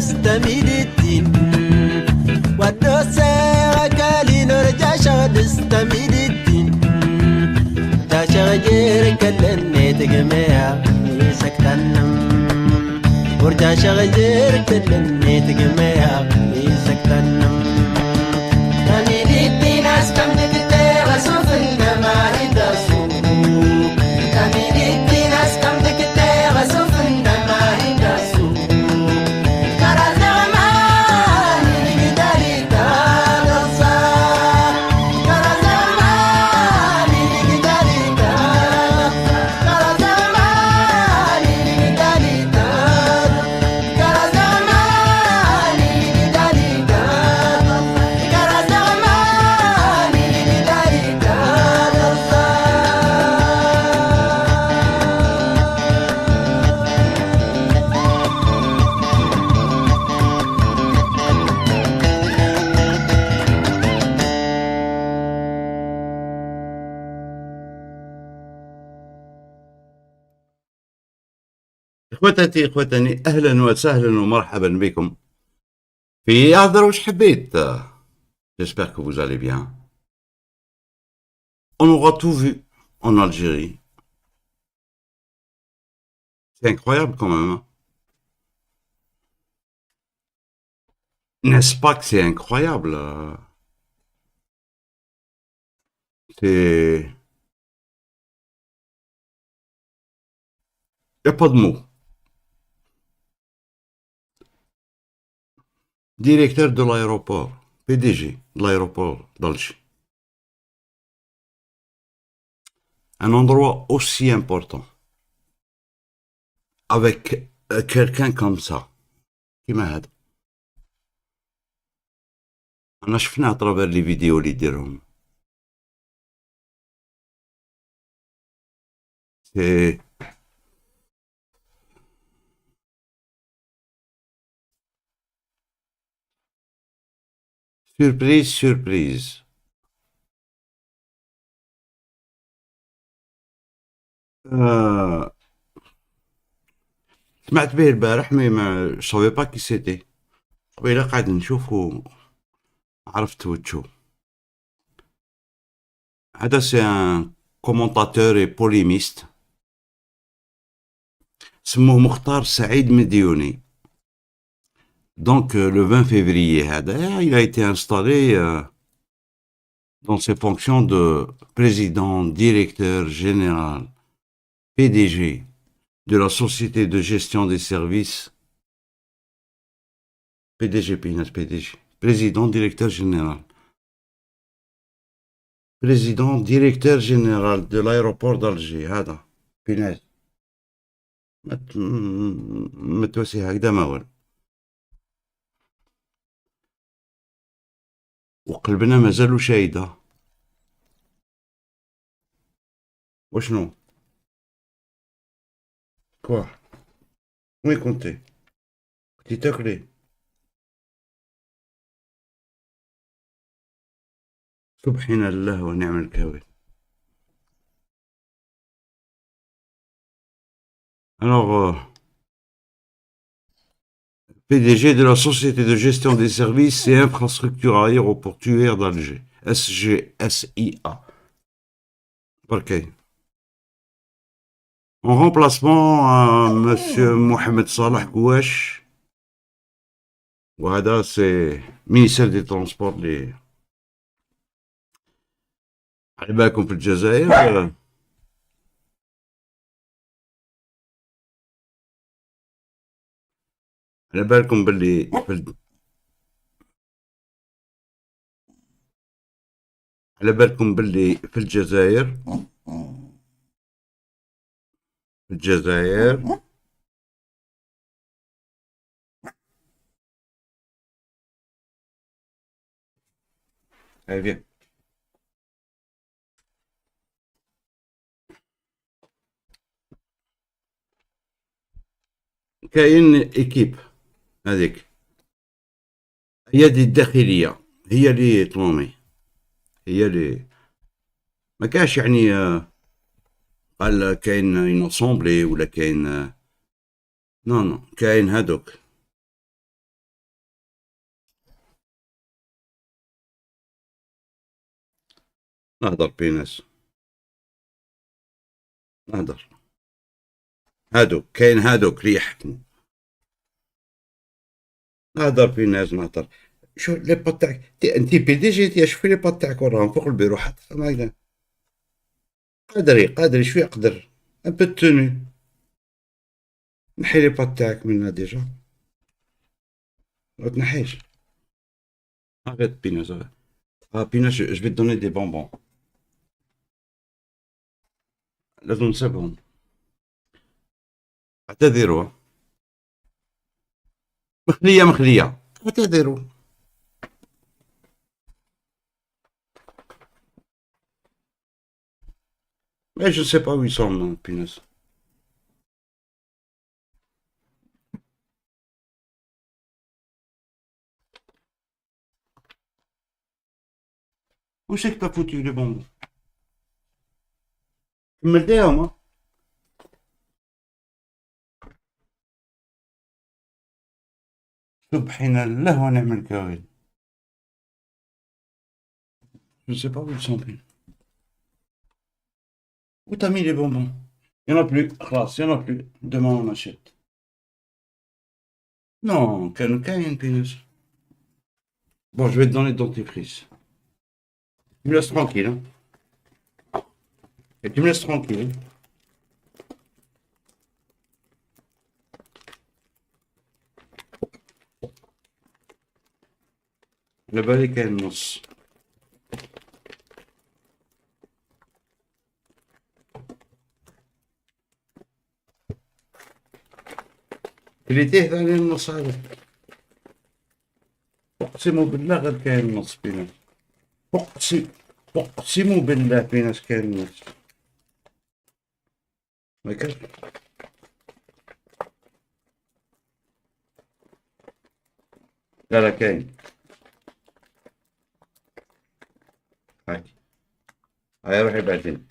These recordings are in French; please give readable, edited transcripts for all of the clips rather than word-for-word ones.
استميدتين ودوسا كالي نرجع شغل استميدتين تاشغجير كلني تجمع يسكتنم ورجع شغجير كلني تجمع يسكتنم تميدتين اسكم تكتير سوفنا ما يدسو تميدتين اسكم تكتير سوفنا ما يدسو اخوتي اخوتني اهلا وسهلا ومرحبا بكم في اعذر وش حبيت. J'espère que vous allez bien. On aura tout vu en Algérie. C'est incroyable quand même. N'est-ce pas que c'est incroyable? C'est... Il n'y a pas de mots. Directeur de l'aéroport, PDG de l'aéroport d'Alger. Un endroit aussi important, avec quelqu'un comme ça. كيما هذا. أنا شفنا ترافير لي فيديو اللي يديرهم. سي سيربريز سيربريز. آه... سمعت به البارح مي ما سافي با كي سيتي. قبيله قاعد نشوف عرفت وجهه. هذا سي ان كومونتاتور اي بوليميست سموه مختار سعيد مديوني. Donc le 20 février هذا il a été installé dans ses fonctions de président directeur général PDG de la société de gestion des services PDG PDG président directeur général de l'aéroport d'Alger هذا بيناز ما توسي هكذا ما والو وقلبنا مازالو شايدة. وشنو كوا وين كنتي تاكلي؟ سبحان الله ونعم الكويت. Alors, PDG de la Société de gestion des services et infrastructures aéroportuaires d'Alger, SGSIA. Ok. En remplacement à Monsieur Mohamed Salah Kouache, وهذا c'est ministère des Transports اللي على بالكم في الجزائر. على بالكم باللي على بالكم باللي في الجزائر Allez, viens. كاين ايكيب هذيك هي دي الداخليه هي اللي طلومي هي اللي ما كاش يعني قال كاين انوسومبلي ولا كاين نو نو كاين هادوك. نهضر بيناس نهضر هادوك كاين هادوك اللي يحكموا. نهضر بيناس نهضر. شوف لي بوت تاعك انتي بي دي جي شوفي لي بوت تاعك وراهم فوق البيرو حط هكذا. قادري شويه قدر ان بو توني. نحي لي بوت تاعك منها ديجا ما تنحيش. arrête بيناس arrête. بيناس je vais te donner des bonbons لازم نسيبهم. اعتذروا مخليه اعتذروا. Mais je sais pas où ils sont, non, punaise. Où c'est que t'as foutu les bonbons? كملتيهم ها؟ سبحان الله ونعم الوكيل. Je sais pas où ils sont pris. Où t'as mis les bonbons? Il n'y en a plus. خلاص il n'y en a plus. Demain on achète. Non, كانوا كاين بيناس. Bon, je vais te donner le dentifrice. Tu me laisses tranquille, hein. Et tu me laisses tranquille. Le balai كاين نص. اللي تهدى النص هذا. اقسم بالله غير كاين نص بينا. اقسم بالله في ناس كاين نص. ما كاش. لا لا كاين. هاي هاي روحي بعدين.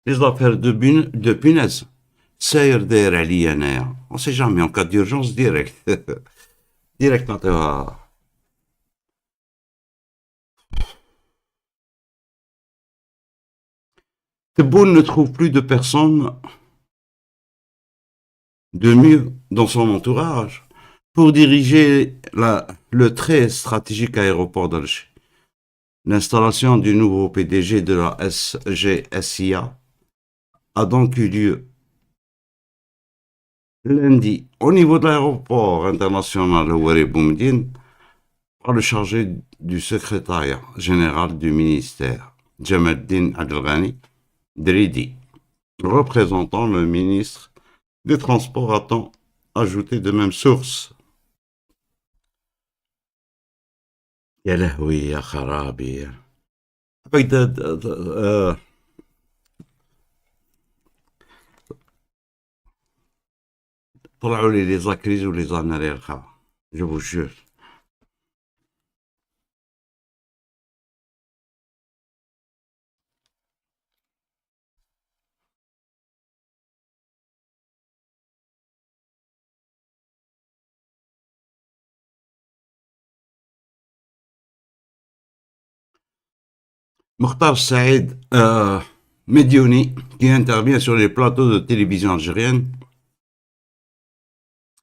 Les affaires de punaise. ساير داير عليا انايا. On sait jamais en cas d'urgence direct. direct نعطيوها. Tebboune ne trouve plus de personne de mieux dans son entourage pour diriger le très stratégique aéroport d'Alger. L'installation du nouveau PDG de la SGSIA a donc eu lieu lundi au niveau de l'aéroport international Ouari Boumediene par le chargé du secrétariat général du ministère, Jamaldine Abdelghani Dridi, représentant le ministre des Transports, a-t-on ajouté de même source. يا لهوي يا خرابي. طلعوا لي لي زاكريز ولي زاناري الخا. جو vous jure. Mokhtar Saïd Mediouni, qui intervient sur les plateaux de télévision algérienne,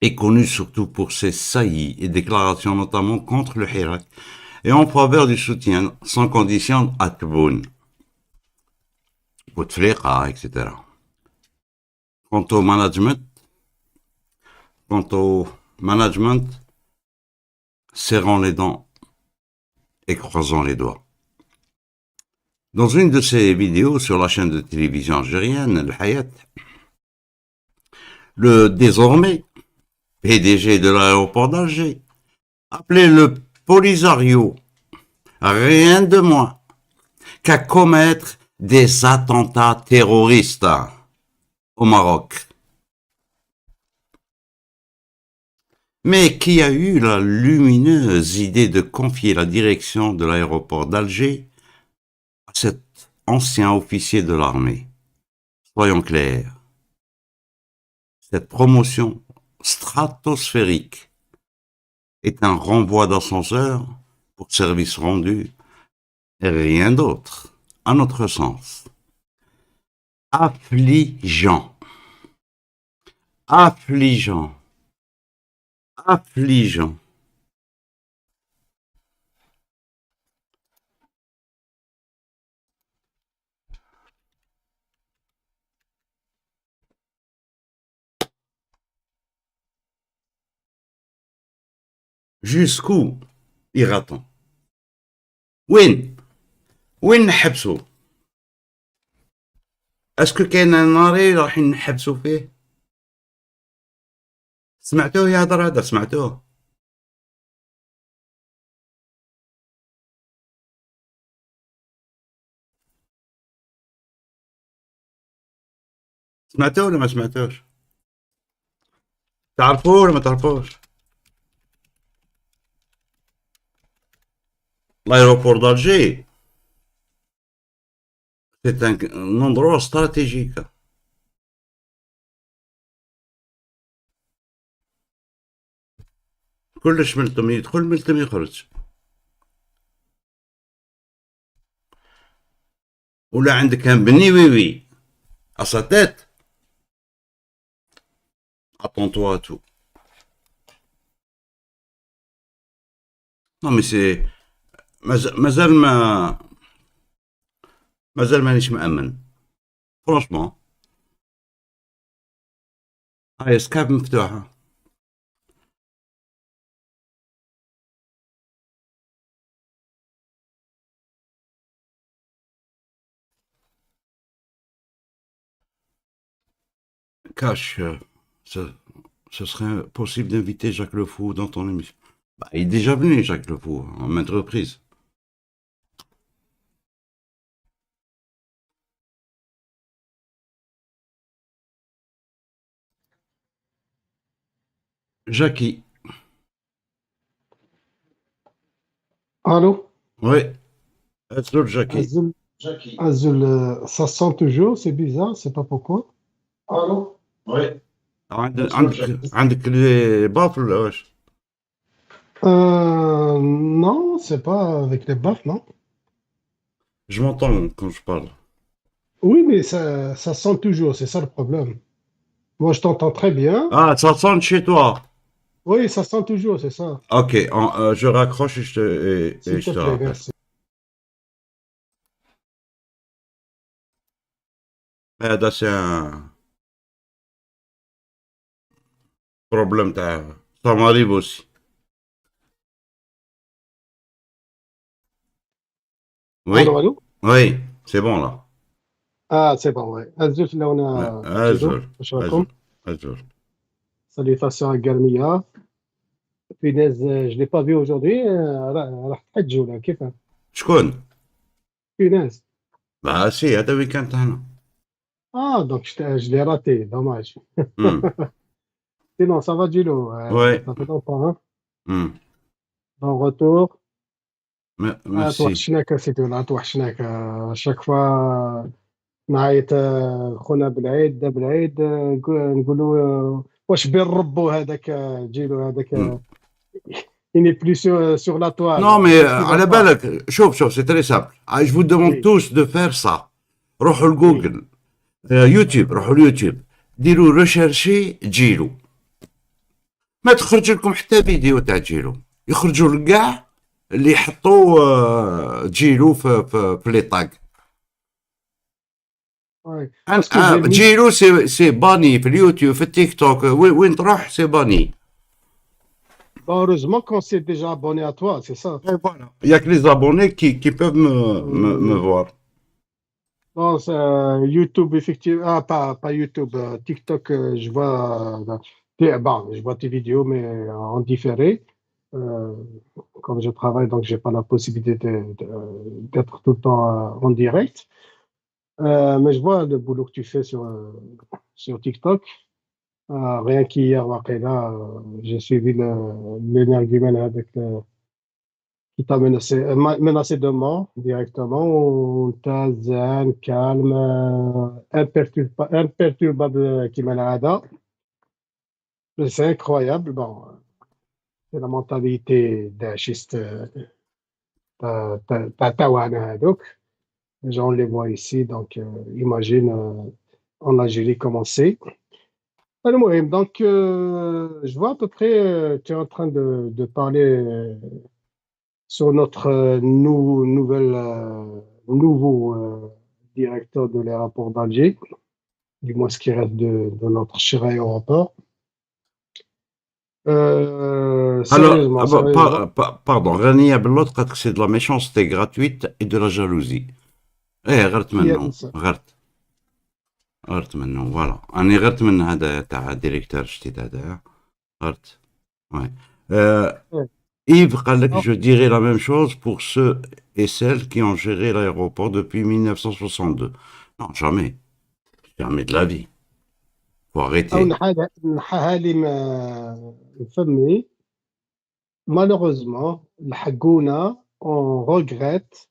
est connu surtout pour ses saillies et déclarations notamment contre le Hirak et en faveur du soutien sans condition à Tebboune, Bouteflika, etc. Quant au management, serrons les dents et croisons les doigts. Dans une de ses vidéos sur la chaîne de télévision algérienne, El Hayat, le désormais PDG de l'aéroport d'Alger, appelé le Polisario, rien de moins qu'à commettre des attentats terroristes au Maroc. Mais qui a eu la lumineuse idée de confier la direction de l'aéroport d'Alger à cet ancien officier de l'armée? Soyons clairs, cette promotion stratosphérique est un renvoi d'ascenseur pour service rendu et rien d'autre, à notre sens. Affligeant. Affligeant. Affligeant. Jusqu'où ira-t-on? وين نحبسوا؟ اسكو كاين ناري راح نحبسوا فيه؟ سمعتوه يهضر هذا؟ سمعتوه؟ سمعتوه ولا ما سمعتوش؟ تعرفوه ولا ما تعرفوش؟ L'aéroport d'Alger, c'est un endroit stratégique. كلش ملتم يدخل ملتم يخرج. ولا عندك كان بني ويوي À sa tête, attends-toi à tout. Non, mais c'est. مازال مانيش مأمن. فرونشمون. هاي سكايب مفتوحة. Cash, ce serait possible d'inviter Jacques Le Fou dans ton émission. Bah, il est déjà venu, Jacques Le Fou, en maintes reprises. Jackie. Allô? Oui, c'est l'autre Jackie. Azul, Azul, ça sent toujours, c'est bizarre, c'est pas pourquoi. Allô? Oui. عندك les baffles ولا واش؟ Non, c'est pas avec les baffes, non? Je m'entends quand je parle. Oui, mais ça sent toujours, c'est ça le problème. Moi, je t'entends très bien. Ah, ça sonne chez toi. Oui, ça sent toujours, c'est ça. Ok, je raccroche et S'il je te te plaît, rappelle. merci. هذا c'est un problème ça m'arrive aussi. Allô, Oui, allô? oui, c'est bon là. Ah, c'est bon, ouais. Azul, là, on a Gino, Azur, Mashrakoum. Azur, Azur. Salutations à Garmia. Punaise, je l'ai pas vu aujourd'hui. راح تحجوا là, كيف؟ شكون؟ Punaise. bah si, هذا ويكاند تاعنا. Ah, donc je l'ai raté, dommage. Hmm. Sinon, ça va, Gino? Ouais. Ça fait longtemps, hein? Hmm. Bon retour. Merci. توحشناك أسيدي ولا توحشناك chaque fois نعيط خونا بالعيد دا بالعيد نقولوا واش بين ربو هذاك جيلو هذاك Hmm. il n'est plus sur la toile. Non, mais Qu'est-ce qui va على pas? بالك شوف c'est très simple. Je vous demande Oui, tous de faire ça. روحوا oui, لجوجل يوتيوب روحوا اليوتيوب ديروا ريشيرشي جيلو ما تخرج لكم حتى فيديو تاع جيلو يخرجوا لكاع اللي يحطوا جيلو في لي طاق ouais. Parce que j'ai mis, جيلو سي باني في اليوتيوب في التيك توك وين تروح سي باني heureusement qu'on s'est déjà abonné à toi, c'est ça. il y a que les abonnés qui peuvent me voir. Non, YouTube, effectivement, ah, pas YouTube, TikTok, je vois, bon, je vois tes vidéos, mais en différé. Euh, Comme je travaille, donc j'ai pas la possibilité d'être tout le temps en direct. Mais je vois le boulot que tu fais sur TikTok. Rien qu'hier, là, j'ai suivi l'énergumène avec qui t'a menacé de mort directement. T'as zen, calme, imperturbable qui m'a. C'est incroyable. Bon, c'est la mentalité d'un schiste tawana هذوك. Les gens, on les voit ici, donc imagine en Algérie comment c'est. المهم, donc, je vois à peu près, tu es en train de parler sur notre nouveau directeur de l'aéroport d'Alger, du moins ce qui reste de notre cher aéroport. Alors, Sérieusement, sérieusement. pardon, Rania Bellot قالت que c'est de la méchanceté gratuite et de la jalousie. غرت Qui a منه dit ça? غرت منه فوالا اني غرت من هذا تاع ديريكتور جديد هذا غرت ouais. Ouais. Yves قال لك Non, je dirais la même chose pour ceux et celles qui ont géré l'aéroport depuis 1962. Non, jamais de la vie. Faut أو arrêter. نحاها لي فمي. Malheureusement, الحقونا on regrette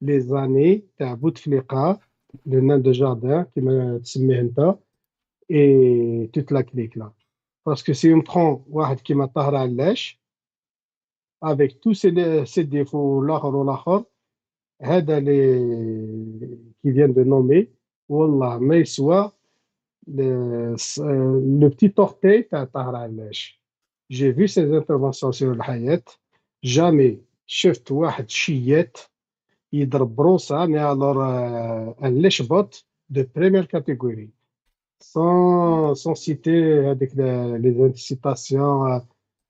les années تاع بوتفليقة, le nain de jardin كما تسميه انت, et toute la clique là. Parce que si on prend واحد كيما طاهر علاش avec tous ses défauts, l'autre ou l'autre, هذا qui vient de nommer, Wallah, mais soit le petit orteil تاع طاهر علاش. J'ai vu ses interventions sur le Hayat. Jamais شفت واحد شيات يضرب بروسه مي الور ان لشبط de première catégorie. Sans citer avec les incitations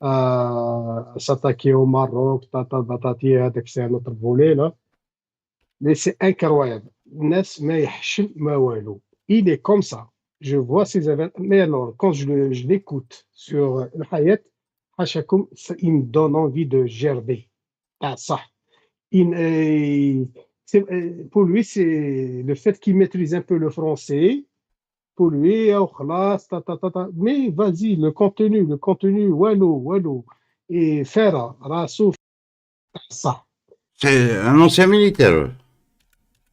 à s'attaquer au Maroc, tata batati, avec c'est un autre volet là. Mais c'est incroyable. Nes ma yahchim ma walou. Il est comme ça. Je vois ces événements. Mais alors, quand je l'écoute sur le Hayat, Hachakoum, il me donne envie de gerber. Ah, ça. Pour lui, c'est le fait qu'il maîtrise un peu le français. Pour lui, oh, خلاص, mais vas-y, le contenu, walou, walou. Et Ferra, Rassouf, ça. C'est un ancien militaire.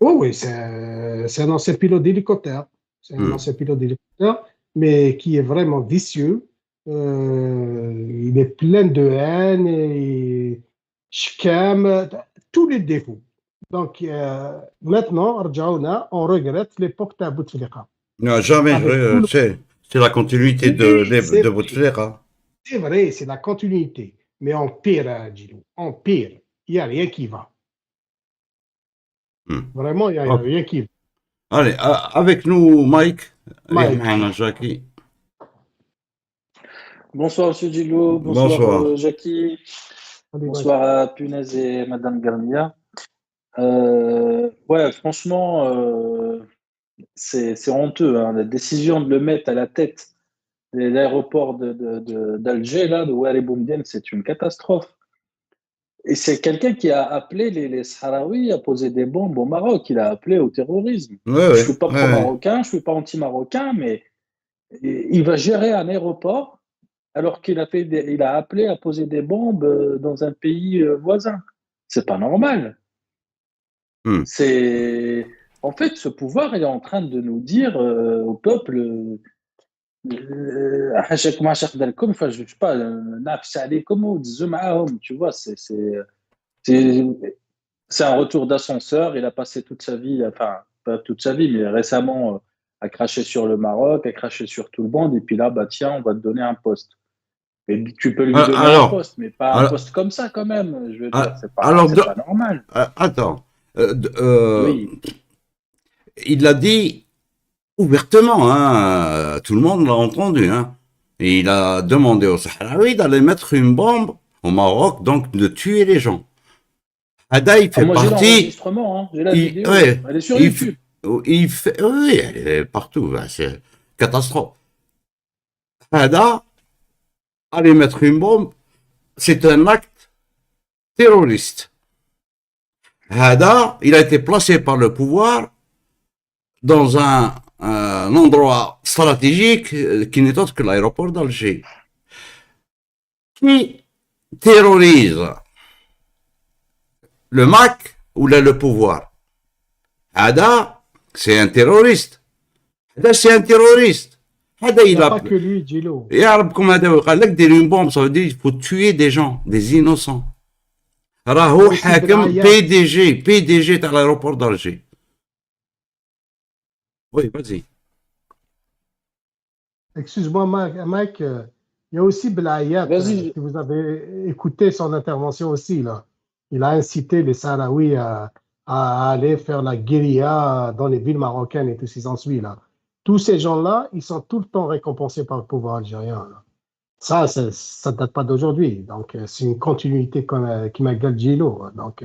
Oh oui, c'est un ancien pilote d'hélicoptère. C'est un Hmm. ancien pilote d'hélicoptère, mais qui est vraiment vicieux. Il est plein de haine et chicane, tous les défauts. Donc maintenant, Arjaouna, on regrette l'époque de Bouteflika. Non, jamais. Avec tout le... C'est la continuité Oui, c'est de vrai, Bouteflika. c'est vrai, c'est la continuité. Mais en pire, Djilou, en pire, il n'y a rien qui va. Hmm. Vraiment, il n'y a Ok. rien qui va. Allez, avec nous, Mike. Mike. Yahmana Jackie. Bonsoir Monsieur Gillo, bonsoir Bonsoir. Jackie, Allez, Mike. bonsoir à Punaise et Madame Garnia. Ouais, franchement, c'est honteux, hein, la décision de le mettre à la tête de l'aéroport d'Alger, là, de Ouari Boumdien, c'est une catastrophe. Et c'est quelqu'un qui a appelé les Sahraouis à poser des bombes au Maroc, il a appelé au terrorisme. Ouais, Je ouais, suis pas ouais. pro-marocain, je suis pas anti-marocain, mais il va gérer un aéroport alors qu'il il a appelé à poser des bombes dans un pays voisin. C'est pas normal. Hmm. En fait, ce pouvoir est en train de nous dire au peuple, enfin, je sais pas, tu vois, c'est un retour d'ascenseur. Il a passé toute sa vie, enfin, pas toute sa vie, mais récemment, à cracher sur le Maroc, à cracher sur tout le monde. Et puis là, bah, tiens, on va te donner un poste. Et tu peux lui donner un Alors, poste, mais pas un alors, poste comme ça, quand même. Je veux dire, c'est alors, pas normal. attends. Oui. Il l'a dit ouvertement, hein, tout le monde l'a entendu. Hein. Et il a demandé aux Sahraouis d'aller mettre une bombe au Maroc, donc de tuer les gens. Hada, il fait Moi, j'ai partie. l'enregistrement, hein, j'ai la vidéo. Ouais, Elle est sur il, YouTube. il fait, oui, elle est partout. Ben, c'est catastrophe. Hada, aller mettre une bombe, c'est un acte terroriste. Hada, il a été placé par le pouvoir dans un endroit stratégique qui n'est autre que l'aéroport d'Alger. Qui terrorise le MAC ou le pouvoir? Hada, c'est un terroriste. Hada, c'est un terroriste. Hada, Il il n'y a a. pas que lui, Djilo. Et Arab, comme Hada, une bombe, ça veut dire qu'il faut tuer des gens, des innocents. Rahou Hakem, PDG à l'aéroport d'Alger. Oui, vas-y. Excuse-moi, Mike, il y a aussi Belayat, Vas-y. si vous avez écouté son intervention aussi, là. Il a incité les Sahraouis à aller faire la guérilla dans les villes marocaines et tout ce qui s'ensuit, là. Tous ces gens-là, ils sont tout le temps récompensés par le pouvoir algérien, là. Ça ne date pas d'aujourd'hui. Donc, c'est une continuité qui m'a Gilo. Donc,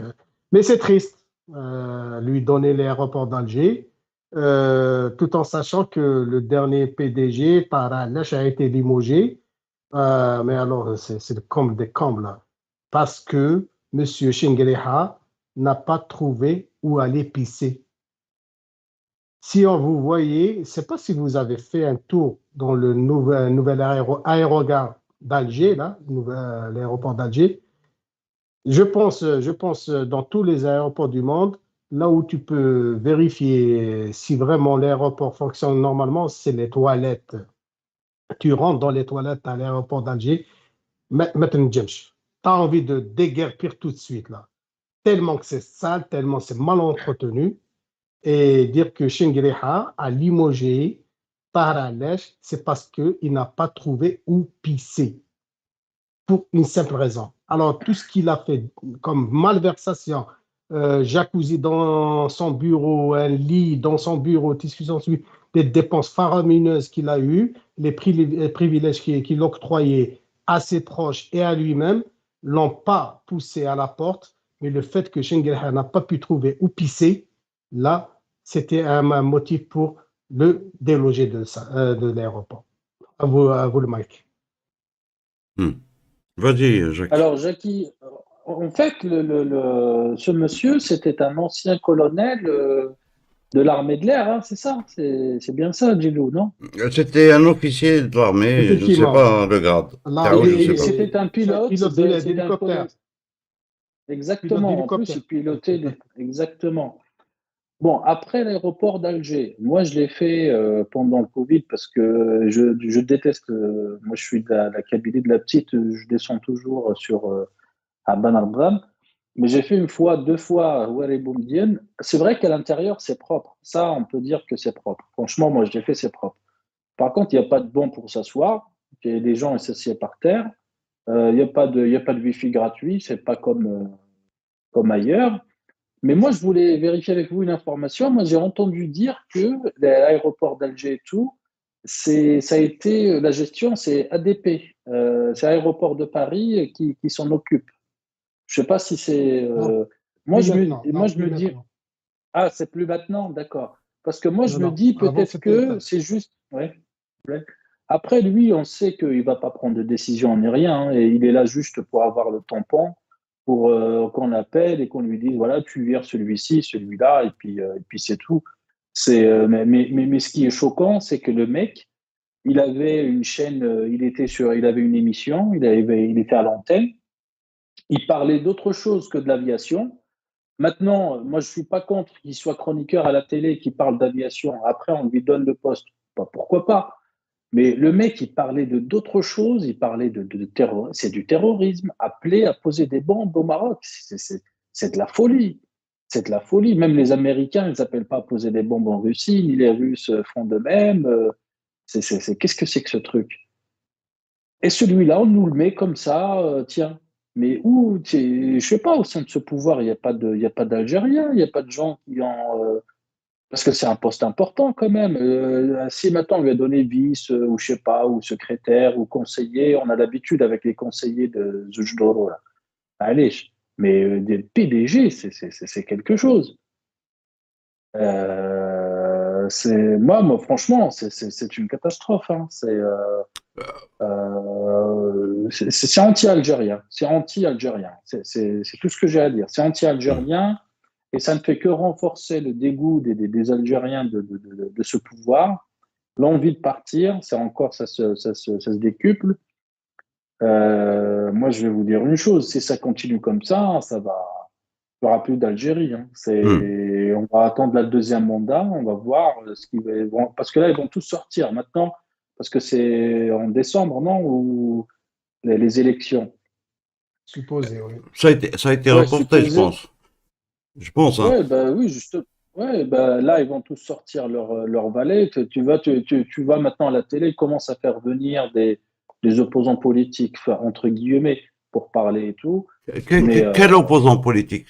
mais c'est triste, lui donner l'aéroport d'Alger, tout en sachant que le dernier PDG, Tara Lech, a été limogé. Mais alors, c'est le comble des combles, là. Parce que M. Chengueleha n'a pas trouvé où aller pisser. Si on vous voyez, je ne sais pas si vous avez fait un tour dans le nouvel aérogare d'Alger, là, l'aéroport d'Alger. Je pense dans tous les aéroports du monde, là où tu peux vérifier si vraiment l'aéroport fonctionne normalement, c'est les toilettes. Tu rentres dans les toilettes à l'aéroport d'Alger, maintenant, tu as envie de déguerpir tout de suite, là. Tellement que c'est sale, tellement c'est mal entretenu. et dire que Shengriha a limogé Taharalech, c'est parce qu'il n'a pas trouvé où pisser, pour une simple raison. Alors, tout ce qu'il a fait comme malversation, jacuzzi dans son bureau, un lit dans son bureau, discussion sur des dépenses faramineuses qu'il a eues, les privilèges qu'il octroyait à ses proches et à lui-même, l'ont pas poussé à la porte, mais le fait que Schengen n'a pas pu trouver où pisser, là, c'était un motif pour le déloger de l'aéroport. À vous le Mike. Vas-y, Jacques. Alors, Jackie, en fait, ce monsieur, c'était un ancien colonel de l'armée de l'air, hein, c'est ça? C'est bien ça, Gilou, non? C'était un officier de l'armée, je ne sais Effectivement. pas le grade. Là, Tao, je ne sais pas. C'était un pilote, pilote c'était un d'hélicoptère. colonel. Exactement, en plus, il pilotait exactement. Bon, après l'aéroport d'Alger, moi je l'ai fait pendant le Covid parce que je déteste, moi je suis de la Kabylie de la petite, je descends toujours à Ban Arbram, mais j'ai fait une fois, deux fois à Ouari Boumdien. C'est vrai qu'à l'intérieur c'est propre, ça on peut dire que c'est propre. Franchement, moi je l'ai fait, c'est propre. Par contre, il n'y a pas de banc pour s'asseoir, les gens s'assiedent par terre, il n'y a pas de wifi gratuit, c'est pas comme ailleurs. Mais moi, je voulais vérifier avec vous une information. Moi, j'ai entendu dire que l'aéroport d'Alger et tout, ça a été la gestion, c'est ADP, c'est l'aéroport de Paris qui s'en occupe. Je sais pas si c'est. Moi, je me dis, ah, c'est plus maintenant, d'accord. Parce que moi, je me dis peut-être que c'est juste. Ouais, ouais. Après, lui, on sait qu'il va pas prendre de décision ni rien, hein, et il est là juste pour avoir le tampon, pour qu'on appelle et qu'on lui dise voilà, tu vires celui-ci, celui-là, et puis c'est tout. Mais ce qui est choquant, c'est que le mec, il avait une chaîne, il avait une émission, il était à l'antenne, il parlait d'autre chose que de l'aviation. Maintenant, moi, je suis pas contre qu'il soit chroniqueur à la télé, qui parle d'aviation. Après, on lui donne le poste. Pourquoi pas? Mais le mec, il parlait de d'autres choses, il parlait de terrorisme, c'est du terrorisme, appelé à poser des bombes au Maroc. C'est de la folie. C'est de la folie. Même les Américains, ils n'appellent pas à poser des bombes en Russie, ni les Russes font de même. Qu'est-ce que c'est que ce truc? Et celui-là, on nous le met comme ça, tiens. Mais où, je sais pas, au sein de ce pouvoir, il y a pas d'Algériens, il n'y a pas de gens qui ont, parce que c'est un poste important quand même. Si maintenant on lui a donné vice, ou je sais pas, ou secrétaire, ou conseiller, on a l'habitude avec les conseillers de Zujdoro, là. Allez, mais des PDG, c'est quelque chose. Moi, franchement, c'est une catastrophe, hein. C'est anti-algérien. C'est anti-algérien. C'est tout ce que j'ai à dire. C'est anti-algérien. Et ça ne fait que renforcer le dégoût des Algériens de ce pouvoir, l'envie de partir, c'est encore, ça se décuple. Moi, je vais vous dire une chose, si ça continue comme ça, il n'y aura plus d'Algérie, hein. On va attendre le deuxième mandat, on va voir parce que là, ils vont tous sortir maintenant, parce que c'est en décembre, non, ou les élections. Supposé, oui. Ça a été reporté, je pense. Je pense, hein. Ouais, bah oui, juste. Ouais, bah là, ils vont tous sortir leur valet. Tu vas maintenant à la télé, ils commencent à faire venir des opposants politiques, enfin, entre guillemets, pour parler et tout. Quel opposant politique?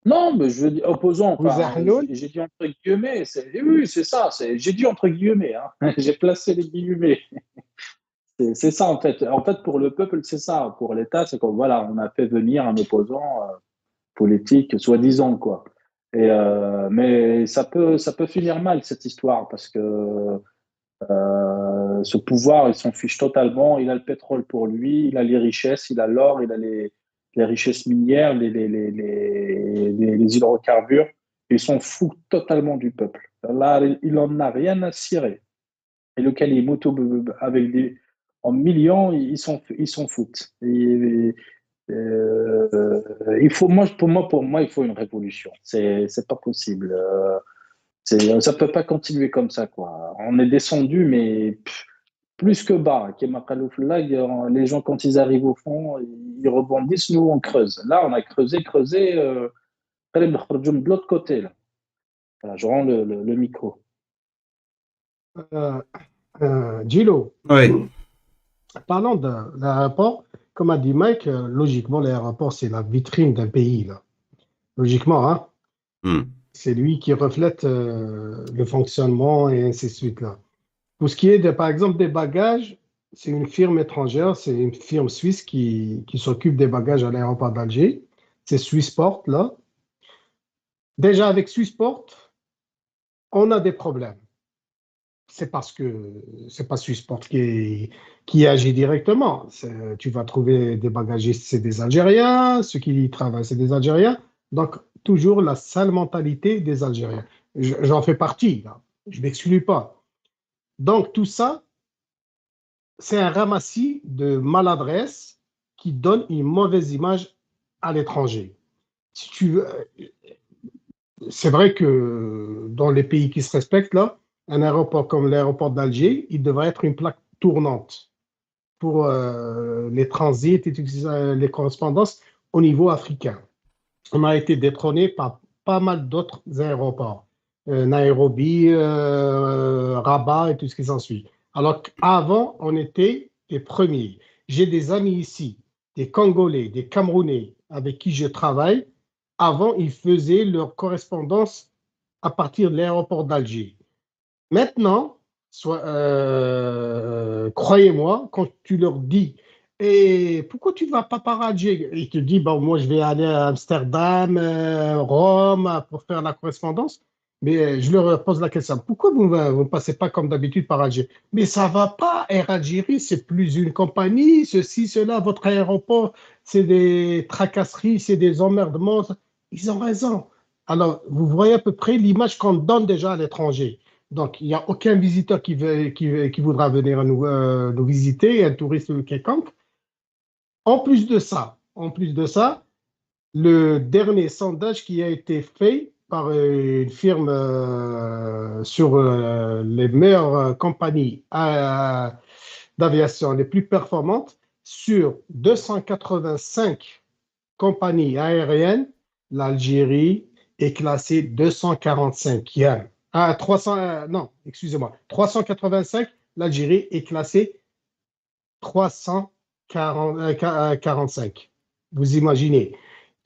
Non, mais je veux dire opposant. Enfin, j'ai dit entre guillemets. Oui, c'est ça. J'ai dit entre guillemets, hein. J'ai placé les guillemets. C'est ça en fait. En fait, pour le peuple, c'est ça. Pour l'État, c'est comme voilà, on a fait venir un opposant politique, soi-disant quoi. Mais ça peut finir mal cette histoire parce que ce pouvoir, il s'en fiche totalement. Il a le pétrole pour lui, il a les richesses, il a l'or, il a les richesses minières, les hydrocarbures. Il s'en fout totalement du peuple. Là, il en a rien à cirer. Et le Kalimoto, avec en millions, ils s'en foutent. Pour moi, il faut une révolution. C'est pas possible. Ça peut pas continuer comme ça, quoi. On est descendu, mais plus que bas. Les gens, quand ils arrivent au fond, ils rebondissent, nous, on creuse. Là, on a creusé, de l'autre côté, là. Voilà, je rends le micro. Gilo, Oui. parlant de l'aéroport, comme a dit Mike, logiquement, l'aéroport, c'est la vitrine d'un pays, là. Logiquement, hein, Hmm. c'est lui qui reflète le fonctionnement et ainsi de suite, là. Pour ce qui est, par exemple, des bagages, c'est une firme étrangère, c'est une firme suisse qui s'occupe des bagages à l'aéroport d'Alger. C'est Swissport, là. Déjà, avec Swissport, on a des problèmes. C'est parce que c'est pas Swissport qui agit directement. Tu vas trouver des bagagistes, c'est des Algériens, ceux qui y travaillent, c'est des Algériens. Donc, toujours la sale mentalité des Algériens. J'en fais partie, là. Je ne m'exclus pas. Donc, tout ça, c'est un ramassis de maladresse qui donne une mauvaise image à l'étranger. Si tu veux, c'est vrai que dans les pays qui se respectent, là, un aéroport comme l'aéroport d'Alger, il devrait être une plaque tournante pour les transits et les correspondances au niveau africain. On a été détrôné par pas mal d'autres aéroports, Nairobi, Rabat et tout ce qui s'ensuit. Alors qu'avant, on était les premiers. J'ai des amis ici, des Congolais, des Camerounais avec qui je travaille. Avant, ils faisaient leur correspondance à partir de l'aéroport d'Alger. Maintenant, croyez-moi, quand tu leur dis, et pourquoi tu ne vas pas par Alger? Ils te disent, bon, moi je vais aller à Amsterdam, Rome pour faire la correspondance. Mais je leur pose la question, pourquoi vous ne passez pas comme d'habitude par Alger? Mais ça ne va pas, Air Algérie, c'est plus une compagnie, ceci, cela, votre aéroport, c'est des tracasseries, c'est des emmerdements. Ils ont raison. Alors, vous voyez à peu près l'image qu'on donne déjà à l'étranger. Donc, il n'y a aucun visiteur qui voudra venir nous visiter, un touriste quelconque. En plus de ça, le dernier sondage qui a été fait par une firme sur les meilleures compagnies d'aviation les plus performantes, sur 285 compagnies aériennes, l'Algérie est classée 245e. Ah, 300, non, excusez-moi, 385, l'Algérie est classée 345. Vous imaginez.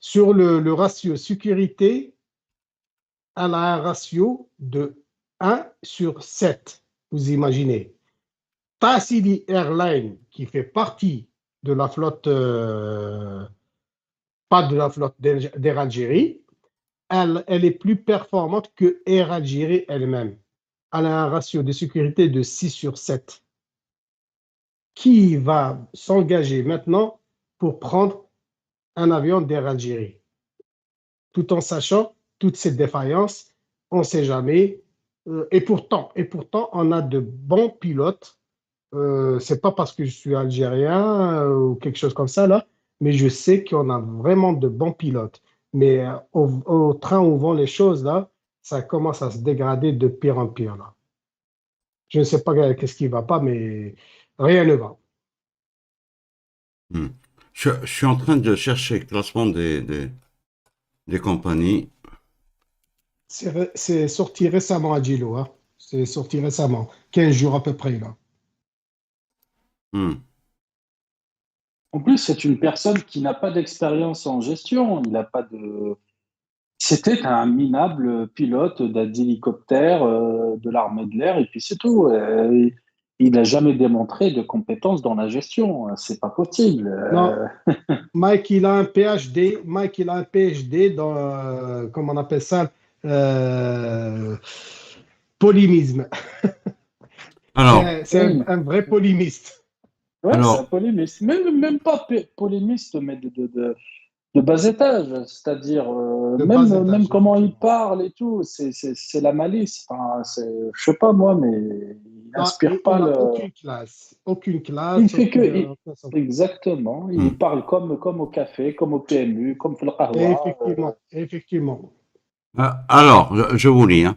Sur le ratio sécurité, elle a un ratio de 1/7. Vous imaginez. Tassili Airlines, qui fait partie de la flotte, pas de la flotte d'Air Algérie, elle est plus performante que Air Algérie elle-même. Elle a un ratio de sécurité de 6/7. Qui va s'engager maintenant pour prendre un avion d'Air Algérie? Tout en sachant toutes ces défaillances, on ne sait jamais. Et pourtant, on a de bons pilotes. C'est pas parce que je suis algérien ou quelque chose comme ça, là, mais je sais qu'on a vraiment de bons pilotes. Mais au train où vont les choses, là, ça commence à se dégrader de pire en pire, là. Je ne sais pas qu'est-ce qui ne va pas, mais rien ne va. Hmm. Je suis en train de chercher le classement des compagnies. C'est sorti récemment à Gilo, hein. C'est sorti récemment, 15 jours à peu près, là. Hmm. En plus, c'est une personne qui n'a pas d'expérience en gestion. Il n'a pas de. C'était un minable pilote d'hélicoptère de l'armée de l'air et puis c'est tout. Il n'a jamais démontré de compétences dans la gestion. C'est pas possible. Non, Mike, il a un PhD. Mike, il a un PhD dans, comment on appelle ça, euh, polémisme. Alors, C'est Oui. un vrai polémiste. Ouais, c'est un alors, polémiste. Même pas polémiste, mais de bas étage. C'est-à-dire, De bas même étage, comment il effectivement. parle et tout, c'est la malice. Enfin, je sais pas moi, mais il Non, n'inspire pas il n'a le. aucune Il classe, fait que. aucun sentiment. Exactement. hmm. Il parle comme au café, comme au PMU, comme في القهوة. Effectivement. Alors, je vous lis, hein.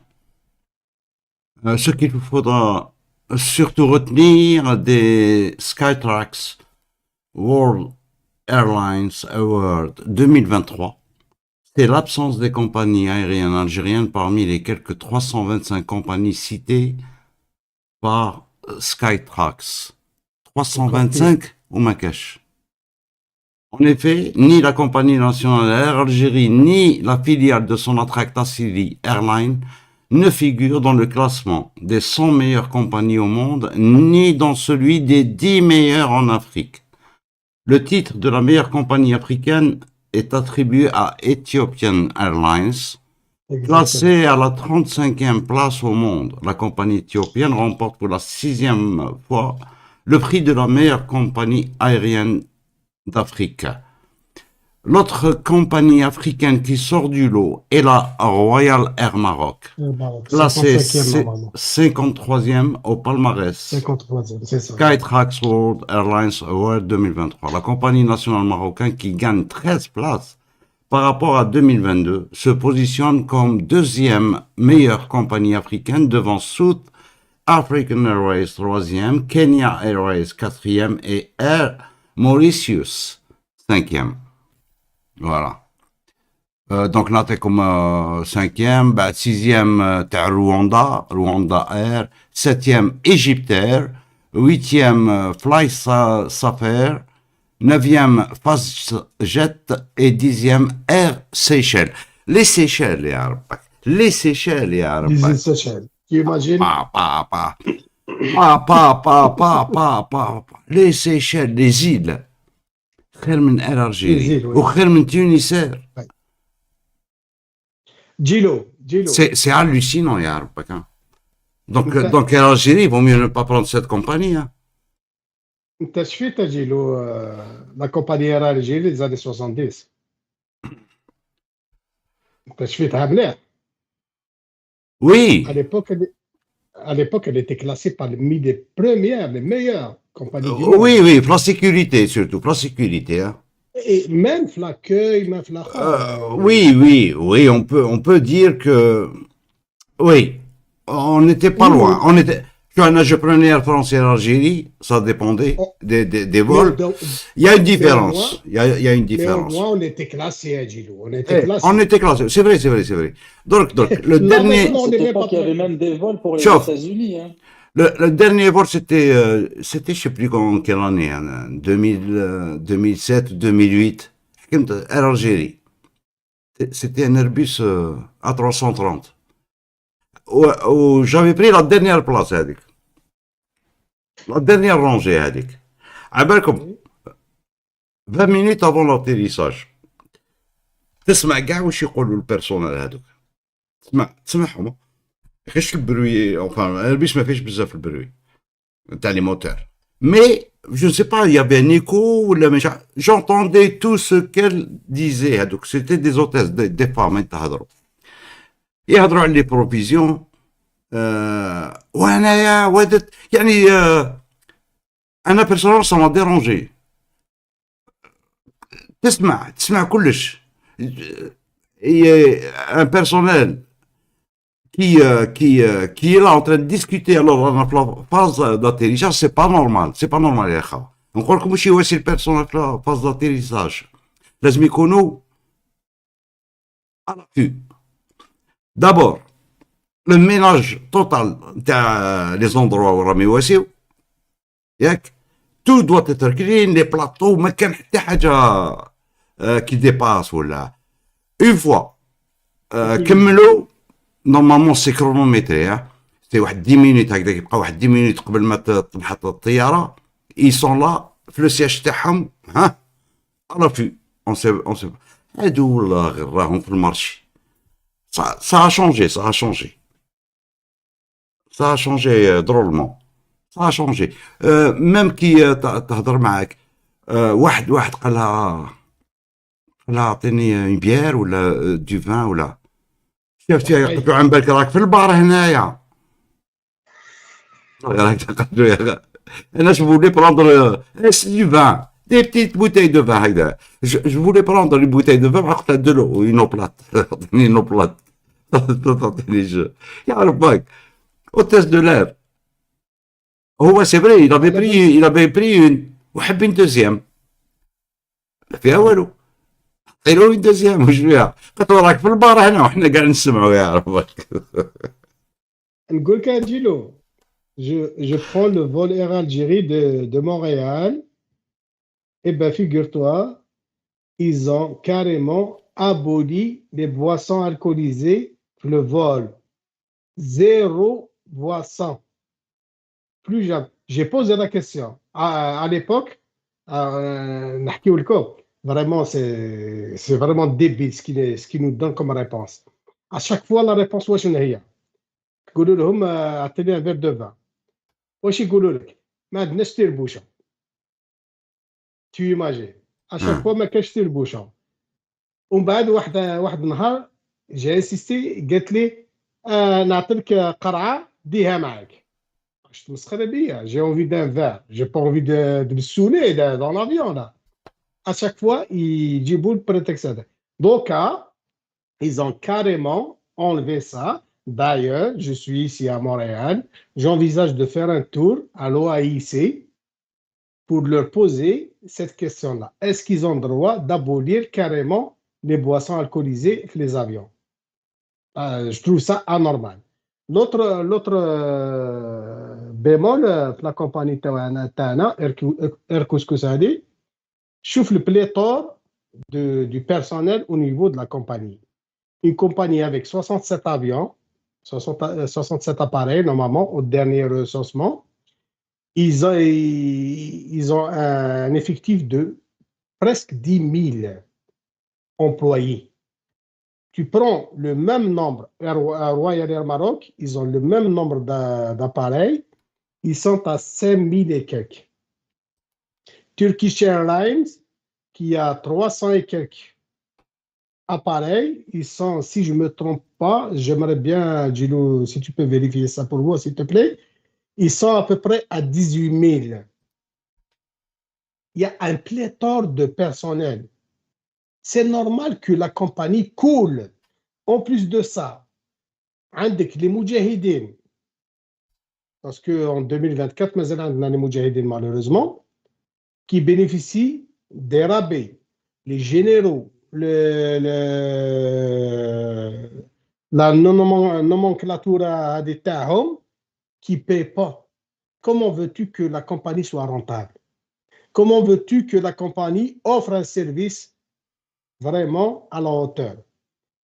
Ce qu'il vous faudra surtout retenir des Skytrax World Airlines Award 2023, c'est l'absence des compagnies aériennes algériennes parmi les quelques 325 compagnies citées par Skytrax. 325 au Marrakech. En effet, ni la compagnie nationale Air Algérie, ni la filiale de son Sonatrach Tassili Airlines ne figurent dans le classement des 100 meilleures compagnies au monde, ni dans celui des 10 meilleures en Afrique. Le titre de la meilleure compagnie africaine est attribué à Ethiopian Airlines, Exactement. classée à la 35e place au monde. La compagnie éthiopienne remporte pour la 6e fois le prix de la meilleure compagnie aérienne d'Afrique. L'autre compagnie africaine qui sort du lot est la Royal Air Maroc, classée 55e normalement. 53e au palmarès 53e, c'est ça. Skytrax World Airlines Award 2023. La compagnie nationale marocaine qui gagne 13 places par rapport à 2022 se positionne comme deuxième meilleure compagnie africaine devant South African Airways 3e, Kenya Airways 4e et Air Mauritius 5e. Voilà. Donc là, t'es comme 5e, 6e, t'es Rwanda, Rwanda Air, 7e, Egyptair, 8e, Fly Safair, 9e, Fastjet et 10e, Air Seychelles. Les Seychelles, les Arabes. Les Seychelles, les Arabes. Les îles Seychelles. Tu imagines? Les Seychelles, les îles. خير من اير الجيري Les îles, oui. وخير من تونسير. Gilo. C'est hallucinant, ya Rabbak, hein. Ok. Donc Air Algérie, il vaut mieux ne pas prendre cette compagnie, hein. انت شفت جيلو la compagnie Air Algérie les années 70. انت شفتها مليح. Oui, À l'époque, elle était classée parmi les premières, les meilleures compagnies du monde. oui, pour la sécurité surtout, pour la sécurité, hein. Et même l'accueil, même la Oui, on peut dire que, oui, on n'était pas Oui. loin. Je prenais Air France et Air Algérie, ça dépendait Oh. des vols. Il y a une différence. Il y a une Mais au différence. moins, on était classé à Gilo. On était classé. On était classé. C'est vrai. Donc, le Là, dernier, maintenant, on Cette est même époque, pas il y avait prêt. même des vols pour les Chauffe. États-Unis. Hein. le dernier vol, c'était, je sais plus en quelle année, hein, 2007, 2008. Air Algérie. C'était un Airbus A330. Où j'avais pris la dernière place, هذيك. La dernière rangée, هذيك. عبالكم 20 minutes avant l'atterrissage. تسمع كاع واش يقولوا البيرسونال هذوك. تسمعهم. غير البروي، enfin البيس ما فيش بزاف البروي تاع لي موتور. Mais je ne sais pas, il y avait un écho ou j'entendais tout ce qu'elle disait هذوك. C'était des hôtesses, des femmes يتهضروا. يهضروا على لي بروفيزيون. وانايا ودت يعني انا بيرسونال سا ما ديرونجي. تسمع كلش. Un personnel qui est là en train de discuter alors dans la phase d'atterrissage, c'est pas normal يا خا. نقول لكم واش يواسي البيرسونال في la phase d'atterrissage. لازم يكونوا à l'affût. D'abord, le ménage total les endroits où راهم يواسيو. ياك tout doit être clean, les plateaux ما كان حتى حاجه qui dépasse ولا. Une fois كملوا نورمالمون سي كرونوميتري، سي واحد 10 مينوت هكذا، يبقى واحد 10 مينوت قبل ما تنحط الطياره. ils sont là في لو سياج تاعهم، ها على في اون سي هادو والله غير راهم في المارشي. ça a changé drôlement. Ça a changé. Même كي تهضر معاك واحد قال لها اعطيني اون بيير ولا دو فان ولا شفتي يقطعوا عن بالك راك في البار هنايا. انا je voulais prendre du vin, des petites bouteilles de vin هكذا. je voulais prendre une bouteille de vin قلت de l'eau, une eau plate. اعطيني une eau plate. تعطيني يا ربك hôtesse de l'air. هو c'est vrai, il avait pris une وحب une deuxième. لا فيها والو. حلو الدوزيام واش فيها؟ قلت له راك في البار هنا وحنا قاعد نسمعوا يا ربك. نقول لك أجيلو je prends le vol Air Algérie de Montréal. Eh ben, figure-toi, ils ont carrément aboli les boissons alcoolisées. Le vol, zéro boisson. Plus jamais. J'ai posé la question. À l'époque, نحكيو لكم, vraiment, c'est vraiment débile ce qui nous donne comme réponse. À chaque fois, la réponse, واش هي؟ تقولوا لهم اعطيني un verre de vin. واش يقولوا لك؟ ما عندناش تيربوشه. Tu imagines. À chaque fois, ما كاينش تيربوشه. ومن بعد واحد النهار جا انسيستي قالت لي نعطيك قرعه ديها معاك. Je te مسخره بيا. J'ai envie d'un verre. J'ai pas envie de me saouler dans l'avion là. À chaque fois, ils يجيبوا le prétexte هذا. Donc, ils ont carrément enlevé ça. D'ailleurs, je suis ici à Montréal. J'envisage de faire un tour à l'OAIC pour leur poser cette question-là. Est-ce qu'ils ont le droit d'abolir carrément les boissons alcoolisées avec les avions? Je trouve ça anormal. L'autre bémol في la compagnie تاعنا Air Couscous هذه, شوف le pléthore du personnel au niveau de la compagnie. Une compagnie avec 67 avions, 67 appareils normalement au dernier recensement. Ils ont un effectif de presque 10 000 employés. Tu prends le même nombre, à Royal Air Maroc, ils ont le même nombre d'appareils, ils sont à 5 000 et quelques. Turkish Airlines, qui a 300 et quelques appareils, ils sont, si je ne me trompe pas, j'aimerais bien, Gilou, si tu peux vérifier ça pour moi, s'il te plaît, ils sont à peu près à 18 000. Il y a un pléthore de personnel. C'est normal que la compagnie coule. En plus de ça, عندك les Moudjahidines, parce qu'en 2024, mais عندنا les Moudjahidines malheureusement, qui bénéficient des rabais, les généraux, la nomenclature des تاعهم qui ne paient pas. Comment veux-tu que la compagnie soit rentable? Comment veux-tu que la compagnie offre un service vraiment à la hauteur?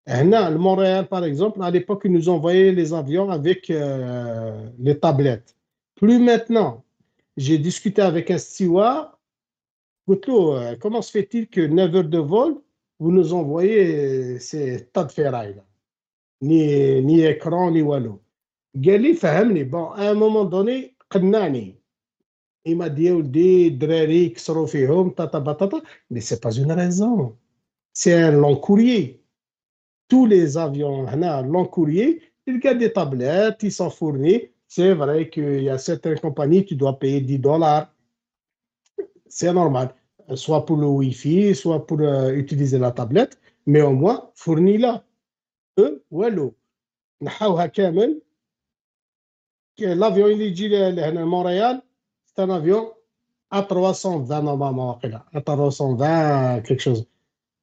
Le Montréal, par exemple, à l'époque, ils nous envoyaient les avions avec les tablettes. Plus maintenant. J'ai discuté avec un steward. Comment se fait-il que 9 heures de vol, vous nous envoyez ces tas de ferraille là? Ni écran, ni wallo. قال لي فهمني. Bon, à un moment donné, قنعني. Il m'a dit, ولدي الدراري يكسروا فيهم تاتا بطاطا. Mais c'est pas une raison. C'est un long courrier. Tous les avions, long courrier, il y a des tablettes, ils sont fournis. C'est vrai qu'il y a certaines compagnies, tu dois payer $10. C'est normal. Soit pour le Wi-Fi, soit pour utiliser la tablette. Mais au moins, fournis-la. Eux, wallo. نحاوها كامل. L'avion, il est à Montréal, c'est un avion à 320 normalement. À 320, quelque chose.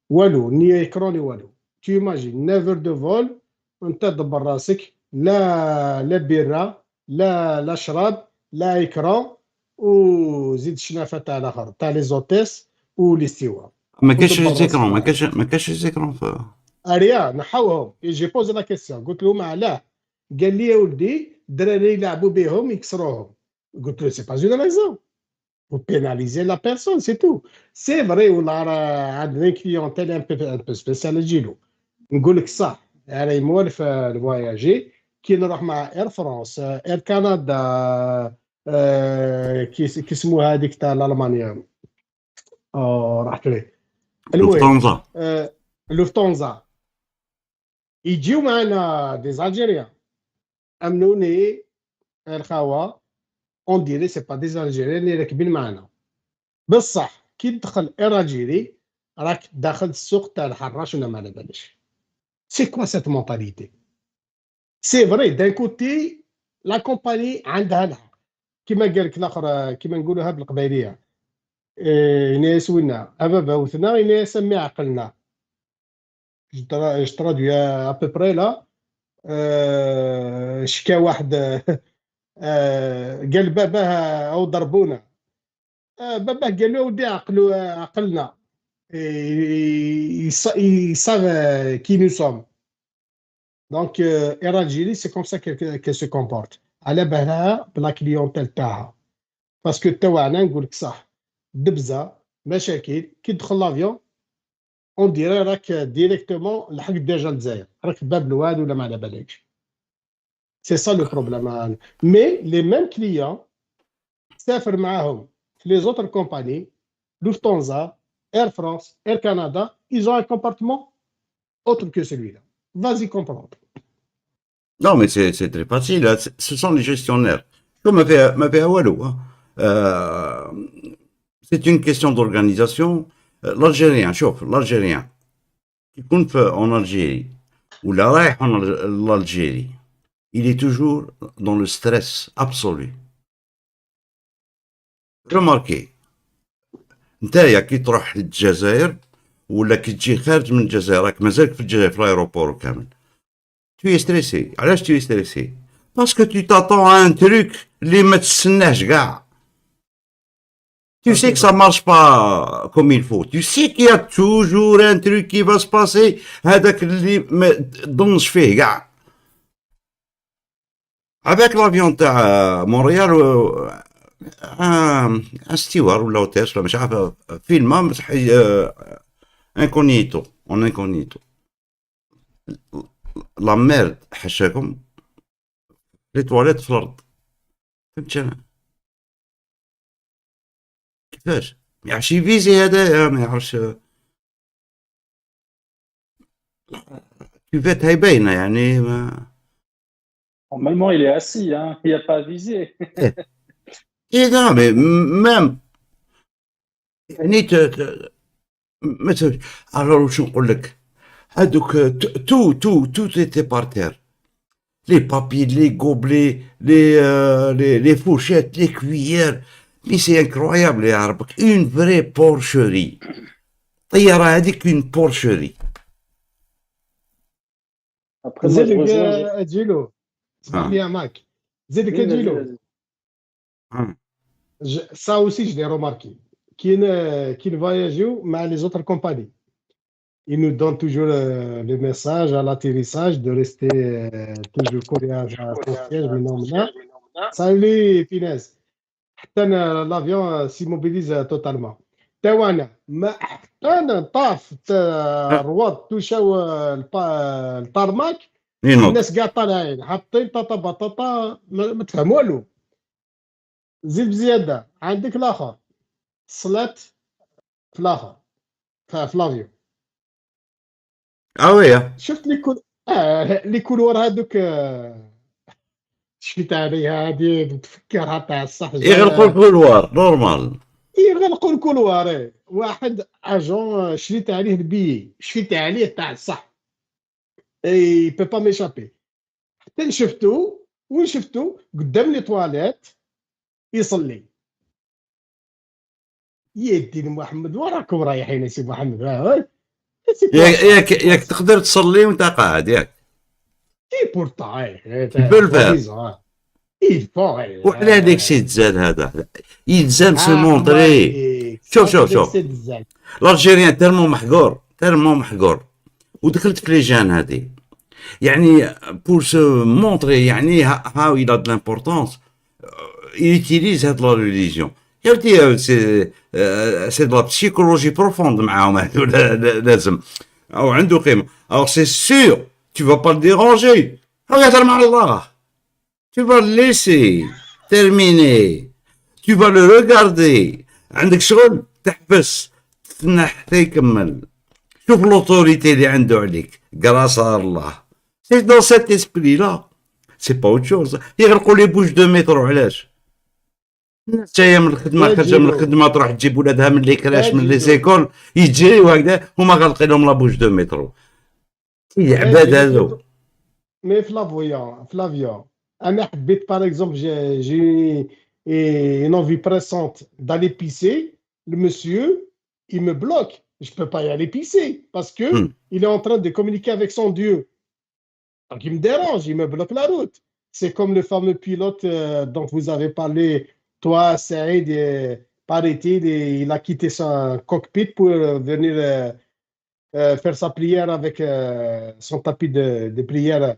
Wallo, ni écran, ni wallo. Tu imagines 9 heures de vol, انت تدبر راسك لا بيرة لا شراب لا écran وزيد الشنافة تاع الاخر تاع لي زوتيس ولي ستيوار. ما كاينش زيكرون ما كاينش زيكرون اريا نحاوهم. جي بوز لا كيسيون قلت لهم علاه. قال لي يا ولدي الدراري يلعبوا بهم يكسروهم. قلت له سي با اون ريزون. Vous pénalisez la personne, c'est tout. C'est vrai, on a une clientèle un peu spéciale. نقول لك صح. أنا مولف الفواياجي كي نروح مع إير فرانس إير كندا كي اسمها هذيك تاع ألمانيا راحت لي لوفتانزا لوفتانزا يجيو معنا دي الجيريان أمنوني الخوا اون ديري سي با دي الجيريان اللي راكبين معنا بصح كي تدخل إير الجيري راك داخل السوق تاع الحراش ولا ما على بالش. C'est quoi cette mentalité? C'est vrai, d'un côté, la compagnie عندها الحق. كما قال لك الاخر كما نقولوها بالقبائليه. ناس ونا أبا بوثنا ناس سمي عقلنا. je traduis à peu près là. شكا واحد قال باباه او ضربونا. باباه قال له ودي عقلنا. Ils savent qui nous sommes. Donc, Air Algérie, c'est comme ça qu'elle se comporte. على بالها بلا كليونتيل تاعها. باسكو تاعنا نقول لك صح دبزه مشاكل كي تدخل لافيون اون ديري راك ديريكتومون لحق ديجا الجزائر راك باب الواد ولا ما على بالكش. سي سا لو بروبليم. مي لي ميم كليون سافر معاهم في لي زوتر كومباني لوفتونزا اير فرانس اير كندا ils ont un comportement autre que celui-là. Vas-y comprendre. Non, mais c'est très facile, hein. Ce sont les gestionnaires. Comme m'a fait Awalou, hein. C'est une question d'organisation. L'Algérien, chauffe, l'Algérien, qui compte en Algérie, ou la raille en Algérie, il est toujours dans le stress absolu. Remarquez, نتايا كي تروح للجزائر ولا كي تجي خارج من الجزائر راك مازالك في الجزائر في الايروبور كامل. Tu es stressé. علاش tu es stressé? Parce que tu t'attends à un truc اللي ما تستناش كاع. Tu sais que ça marche pas comme il faut. Tu sais qu'il y a toujours un truc qui va se passer هذاك اللي ما تظنش فيه كاع. Avec l'avion تاع مونريال un steward ولا هوتيس ولا مش عارف فيلم مسح انكونيتو اون انكونيتو. لا ميرد حشاكم لي تواليت في الارض. فهمت انا كيفاش ما يعرفش يفيزي هذايا ما يعرفش كيفات هاي باينه يعني ما Normalement, il est assis, hein. Il n'y a pas à viser. ايه ده مام يعني مثلا alors واش نقول لك هادوك تو تيتي بارتير لي بابي لي غوبلي لي فوشيت لي كويير مي سي انكرويابل يا ربك اون فري بورشوري الطياره هذيك اون بورشوري. Après, moi, je زيدك rejoins. اجيلو اسمح لي يا ماك زيدك Oui, vas-y, اجيلو. vas-y. Ça aussi, je l'ai remarqué. Qui voyagent مع les autres compagnies. Ils nous donnent toujours le message à l'atterrissage de rester toujours collé à son siège. Maintenant, salut, finesse. حتى l'avion s'immobilise totalement. توانا ما حتى طاف الرواد توشاو الطرماك ينوض الناس كاع طالعين حاطين طاطا بطاطا ما تفهم والو. زيد بزياده عندك الاخر صلات في الاخر في لافيو. اه ويا شفت لي كولوار هذوك شفت عليها هذه تفكرها تاع الصح يغلقوا الكولوار نورمال. يغلقوا الكولوار. واحد اجون شريت عليه البي شفت عليه تاع الصح اي بي با ميشابي. حتى شفتو وين شفتو قدام لي تواليت يصلي. يدي محمد وراكم رايحين يا سي محمد ياك تقدر تصلي وانت قاعد ياك اي بورتا بالفعل. وعلى هذاك الشيء تزاد هذا يلزم سو مونطري. شوف الالجيريان تالمون محقور ودخلت في لي جان هذه يعني بور سو مونطري يعني هاو il a de l'importance il utilise هاد لا ريليجيون. يا ودي سي دو لا بسيكولوجي بروفوند معاهم هادو لازم او عنده قيمه. alors c'est sûr tu vas pas le déranger. هاو يهضر مع الله. Tu vas le laisser terminer. Tu vas le regarder. عندك شغل تحبس تستنى حتى يكمل. شوف l'autorité اللي عنده عليك grâce à Allah. C'est dans cet esprit-là. C'est pas autre chose. يغلقوا لي بوش دو مترو علاش؟ الناس جايه من الخدمه خارجه من الخدمه تروح تجيب ولادها من لي كراش من لي زيكول يجريو هكذا هما غالقين لهم لا بوش دو مترو. العباد هذو. مي في لافيون انا حبيت باغ اكزومبل جي une envie pressante d'aller pisser. Le monsieur il me bloque je peux pas y aller pisser parce que Hmm. il est en train de communiquer avec son Dieu. Donc, il me dérange, il me bloque la route. C'est comme le fameux pilote dont vous avez parlé, toi, Saïd, paraît-il, il a quitté son cockpit pour venir faire sa prière avec son tapis de prière.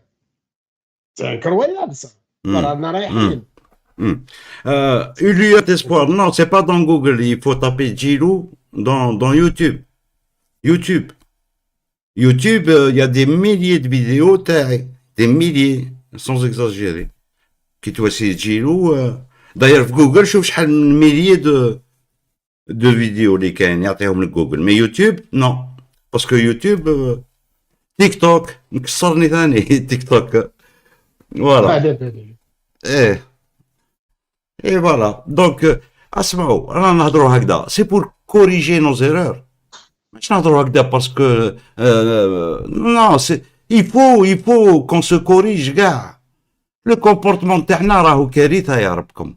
C'est incroyable, ça. Hmm. Voilà, on a Hmm. رايحين. Hmm. Ulliot Espoir, non, c'est pas dans Google, il faut taper Gilou dans YouTube. YouTube. YouTube, il y a des milliers de vidéos, des milliers, sans exagérer. Qui tu vois, c'est Gilou. D'ailleurs, Google, je trouve un millier de vidéos, les كاين يعطيهم لك Google. Mais YouTube, non. Parce que YouTube, TikTok, مكسرني ثاني TikTok. Voilà. Allez, allez. Eh. Et voilà. Donc, اسمعوا رانا نهضروا هكذا. C'est pour corriger nos erreurs. مش نهضروا هكذا parce que non, c'est il faut qu'on se corrige كاع. Le comportement تاعنا راهو كارثة يا ربكم.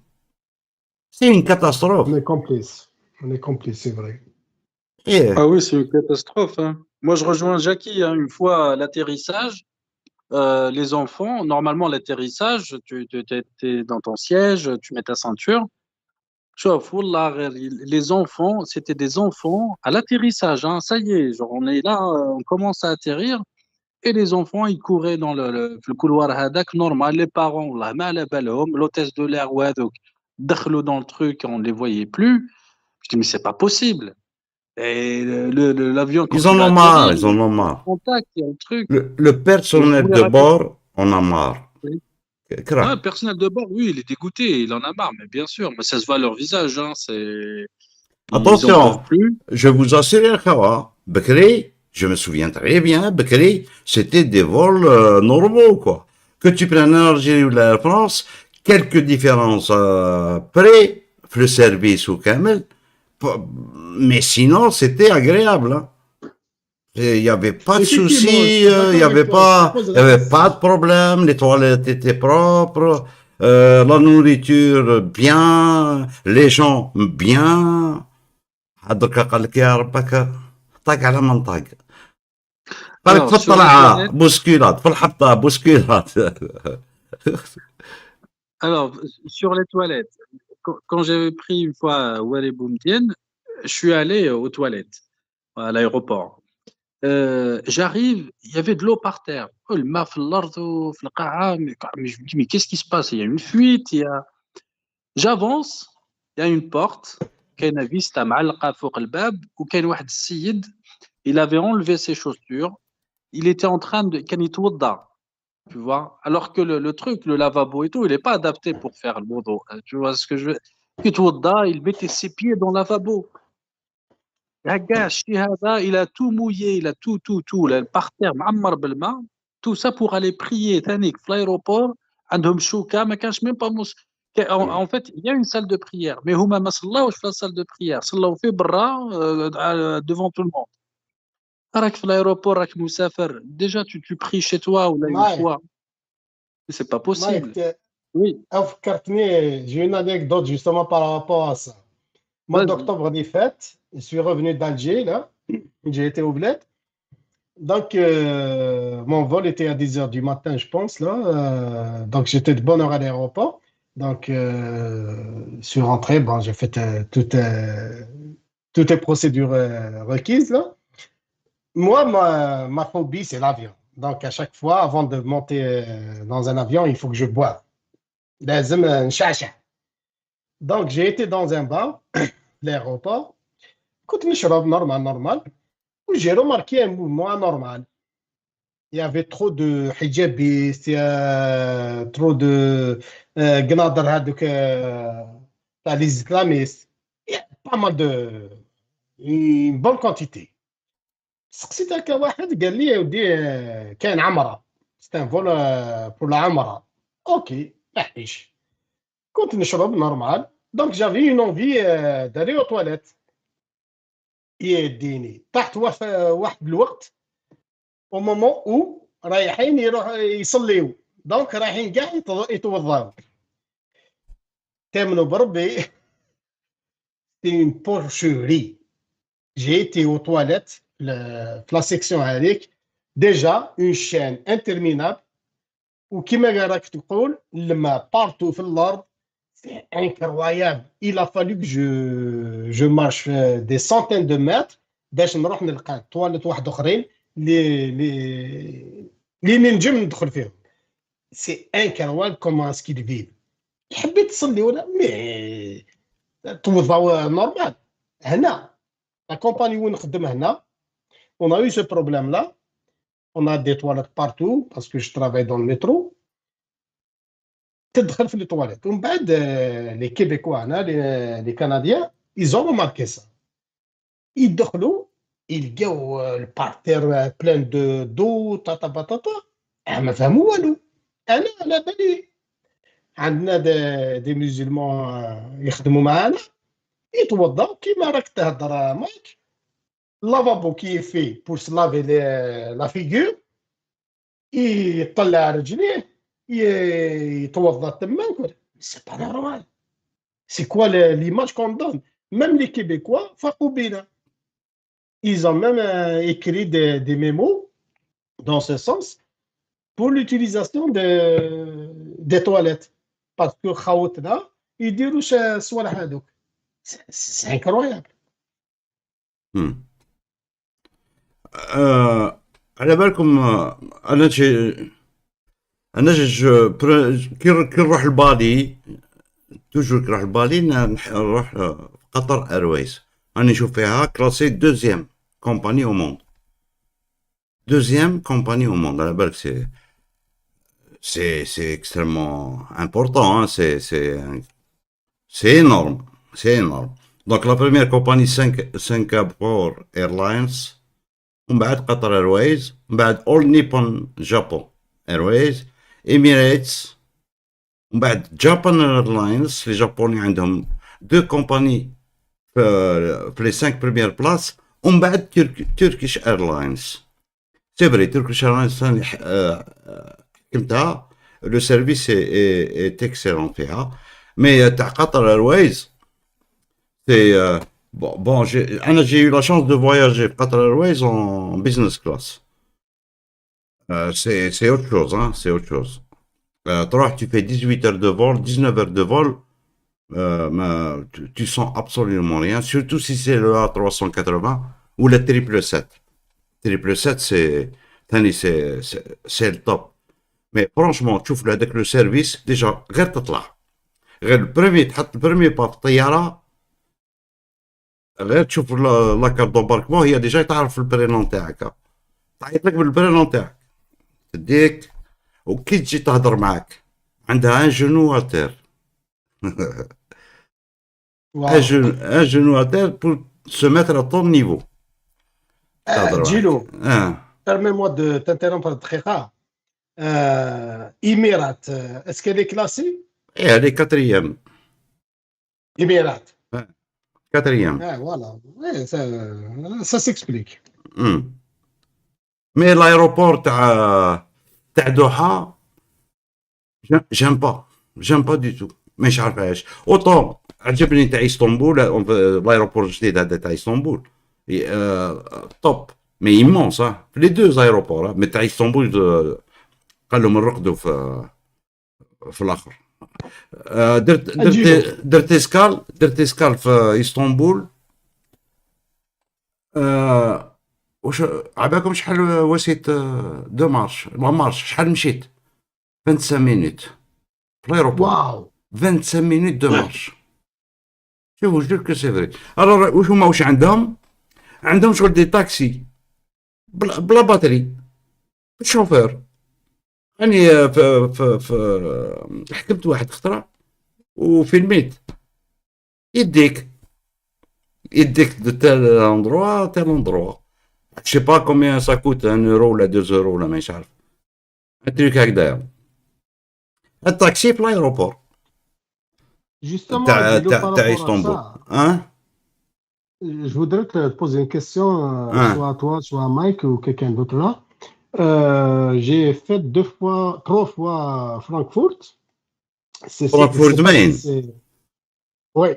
C'est une catastrophe. On est complices. On est complices, c'est vrai. Eh. Ah oui, c'est une catastrophe, hein. Moi, je rejoins Jackie, hein. Une fois à l'atterrissage, les enfants, normalement, l'atterrissage, tu es dans ton siège, tu mets ta ceinture. Chauffe, wallah, les enfants, c'était des enfants à l'atterrissage, hein. Ça y est, genre, on est là, on commence à atterrir. Et les enfants, ils couraient dans le couloir hadak, normal. Les parents, wallah, ma ala balhom, l'hôtesse de l'air, ouais, donc, dakhlo dans le truc, on ne les voyait plus. Je dis, mais c'est pas possible. Et l'avion, quand Ils il en va ont marre, atterrir, ils en ont il y a un marre. contact, il y a un truc. Le Et je personnel voulais de raconter. bord en a marre. Oui. Kra. Ah, le personnel de bord, oui, il est dégoûté, il en a marre, mais bien sûr, mais ça se voit à leur visage, hein, ils en peuvent Attention, plus. je vous assure, Khawa, Bekri, je me souviens très bien, Bekri, c'était des vols normaux, quoi. Que tu prennes l'Algérie ou la France, quelques différences près, le service ou Kamel, mais sinon, c'était agréable, hein. Il n'y avait pas de Effectivement, je soucis, suis d'accord avec toi. Je te pose il y la avait pas question. de problème, les toilettes étaient propres, la nourriture bien, les gens bien. دركا قال لك يا ربك طاق على من طاق قال لك في Alors, sur les الطلعه toilettes, بوسكيلات في الحطه بوسكيلات alors, sur les toilettes, quand j'avais pris une fois à Ouali Boumedienne, je suis allé aux toilettes, à l'aéroport. J'arrive, il y avait de l'eau par terre. Oh, le maf, l'ardo, في القاعة, mais je me dis, mais qu'est-ce qui se passe? Il y a une fuite, J'avance, il y a une porte, كاينة فيستا معلقة فوق الباب, وكاين واحد السيد, il avait enlevé ses chaussures, il était en train de كان يتوضا, tu vois, alors que le truc, le lavabo et tout, il n'est pas adapté pour faire le wudu, tu vois ce que je veux. يتوضا, il mettait ses pieds dans le lavabo. هكا الشي هذا, il a tout mouillé, il a tout, là, par terre معمر بالماء, tout ça pour aller prier ثانيك في l'aéroport, عندهم شوكة, ما كانش même pas en fait, il y a une salle de prière, mais هما ما صلاوش في la salle de prière, صلاو في برا devant tout le monde. راك في l'aéroport, راك مسافر, déjà tu pries chez toi ou là une Mike, fois, c'est pas possible. Mike, Oui, فكرتني, j'ai une anecdote justement par rapport à ça. Mois vas-y. d'octobre des fêtes, je suis revenu d'Alger, là. J'ai été au bled. Donc, mon vol était à 10 heures du matin, je pense, là. Donc, j'étais de bonne heure à l'aéroport. Donc, je suis rentré. Bon, j'ai fait toutes les procédures requises, là. Moi, ma phobie, c'est l'avion. Donc, à chaque fois, avant de monter dans un avion, il faut que je boive. لازم نشعشع. Donc, j'ai été dans un bar, l'aéroport. كنت نشرب normal. J'ai remarqué un mouvement anormal. Il y avait trop de hijabistes, il y a trop de gnadr هذوك تاع les islamistes. Il y a pas mal de une bonne quantité. سقسيت هكا واحد قال لي يا ودي كاين عمره. C'est un vol pour la عمره. OK, معليش. كنت نشرب normal. Donc j'avais une envie d'aller aux toilettes. يديني طحت واحد الوقت au moment où رايحين يصليوا دونك رايحين كاع يتوضاو تامنوا بربي سي اون بورشوري J'ai été aux toilettes, la section avec, déjà une chaîne interminable, ou qui m'a le m'a partout في الأرض. C'est incroyable. Il a fallu que je marche des centaines de mètres باش نروح نلقى toilettes واحد اخرين اللي ننجم ندخل فيهم. C'est incroyable comment est-ce qu'ils vivent. حبيت تصلي ولا مي توضعوا نورمال. هنا la compagnie où نخدم هنا on a eu ce problème là. On a des toilettes partout parce que je travaille dans le métro. تدخل في les toilettes. ومن بعد les Québécois هنا les Canadiens ils ont remarqué ça. يدخلوا يلقاو البارتير plein d'eau تاتا باتاتا. ما فهموا والو. انا على بالي عندنا دي musulmans يخدموا معانا يتوضاو كيما راك تهضر مايك. لافابو كي في بور سلافي لا فيغور يطلع رجليه يتوضا تما. سي با نورمال. سي كوا ليماج كون دون. ميم لي كيبيكوا فاقوا بينا. Ils ont même écrit des mémos dans ce sens pour l'utilisation des toilettes. Parce que خاوتنا يديروش الصوالح هذوك. C'est incroyable. على بالكم انا كي نروح لبالي توجور كي نروح لبالي نروح قطر ايرويز. راني نشوف فيها كلاسي دوزيام كومباني او موند. دوزيام كومباني او موند. على بالك c'est extrêmement important, hein. C'est énorme, c'est énorme. Donc la première compagnie Singapore Airlines, ومن بعد قطر ايرويز، ومن بعد All Nippon Japan Airways، Emirates، ومن بعد Japan Airlines. les Japonais عندهم deux compagnies في les 5 premières places، ومن بعد Turkish Airlines. c'est vrai Turkish Airlines حكمتها، لو سيرفيس est excellent فيها. mais تاع قطر ايرويز c'est bon j'ai eu la chance de voyager Qatar Airways en business class. C'est autre chose, hein, c'est autre chose. Tu fais 18 heures de vol, 19 heures de vol, tu sens absolument rien, surtout si c'est le A380 ou le 777. 777 c'est le top. Mais franchement تشوف هذاك le service déjà غير تطلع، غير البريمي تحط البريمي با في الطياره، غير تشوف لاكارت دومباركمون هي ديجا تعرف البرينون تاعك، تعيط لك بالبرينون تاعك، تديك وكي تجي تهضر معاك عندها ان جونو اتير. ان جونو اتير بور سو ميتر ا طون نيفو. جيلو permets-moi de t'interrompre دقيقة. Émirats, est-ce qu'elle est classée? Elle est quatrième. Émirats. Quatrième. Voilà, ça s'explique. Mais l'aéroport تاع دوحة j'aime pas du tout. مش عارف علاش. autant عجبني تاع اسطنبول، l'aéroport الجديد هذا تاع اسطنبول توب، mais immense في les deux aéroports. mais تاع اسطنبول قال لهم نرقدوا في الاخر. درت اسكال في اسطنبول. واش عباكم شحال وسيت دو مارش لا مارش شحال مشيت؟ 25 مينوت في الايروبور. واو 25 مينوت دو مارش. شوفوا جو كو سي فري. alors واش هما واش عندهم شغل دي تاكسي بلا باتري الشوفير. أنا في حكمت واحد خطرة وفيلميت يديك دو تال اندروا تال اندروا. je sais pas combien ça coûte، 1 euro ولا 2 euro ولا مانيش عارف، هادريك هكذايا. التاكسي في الايروبور تاع اسطنبول. Je voudrais te poser une question, soit à toi, soit à Mike ou quelqu'un d'autre là. J'ai fait 3 fois Francfort. Francfort Main. Oui.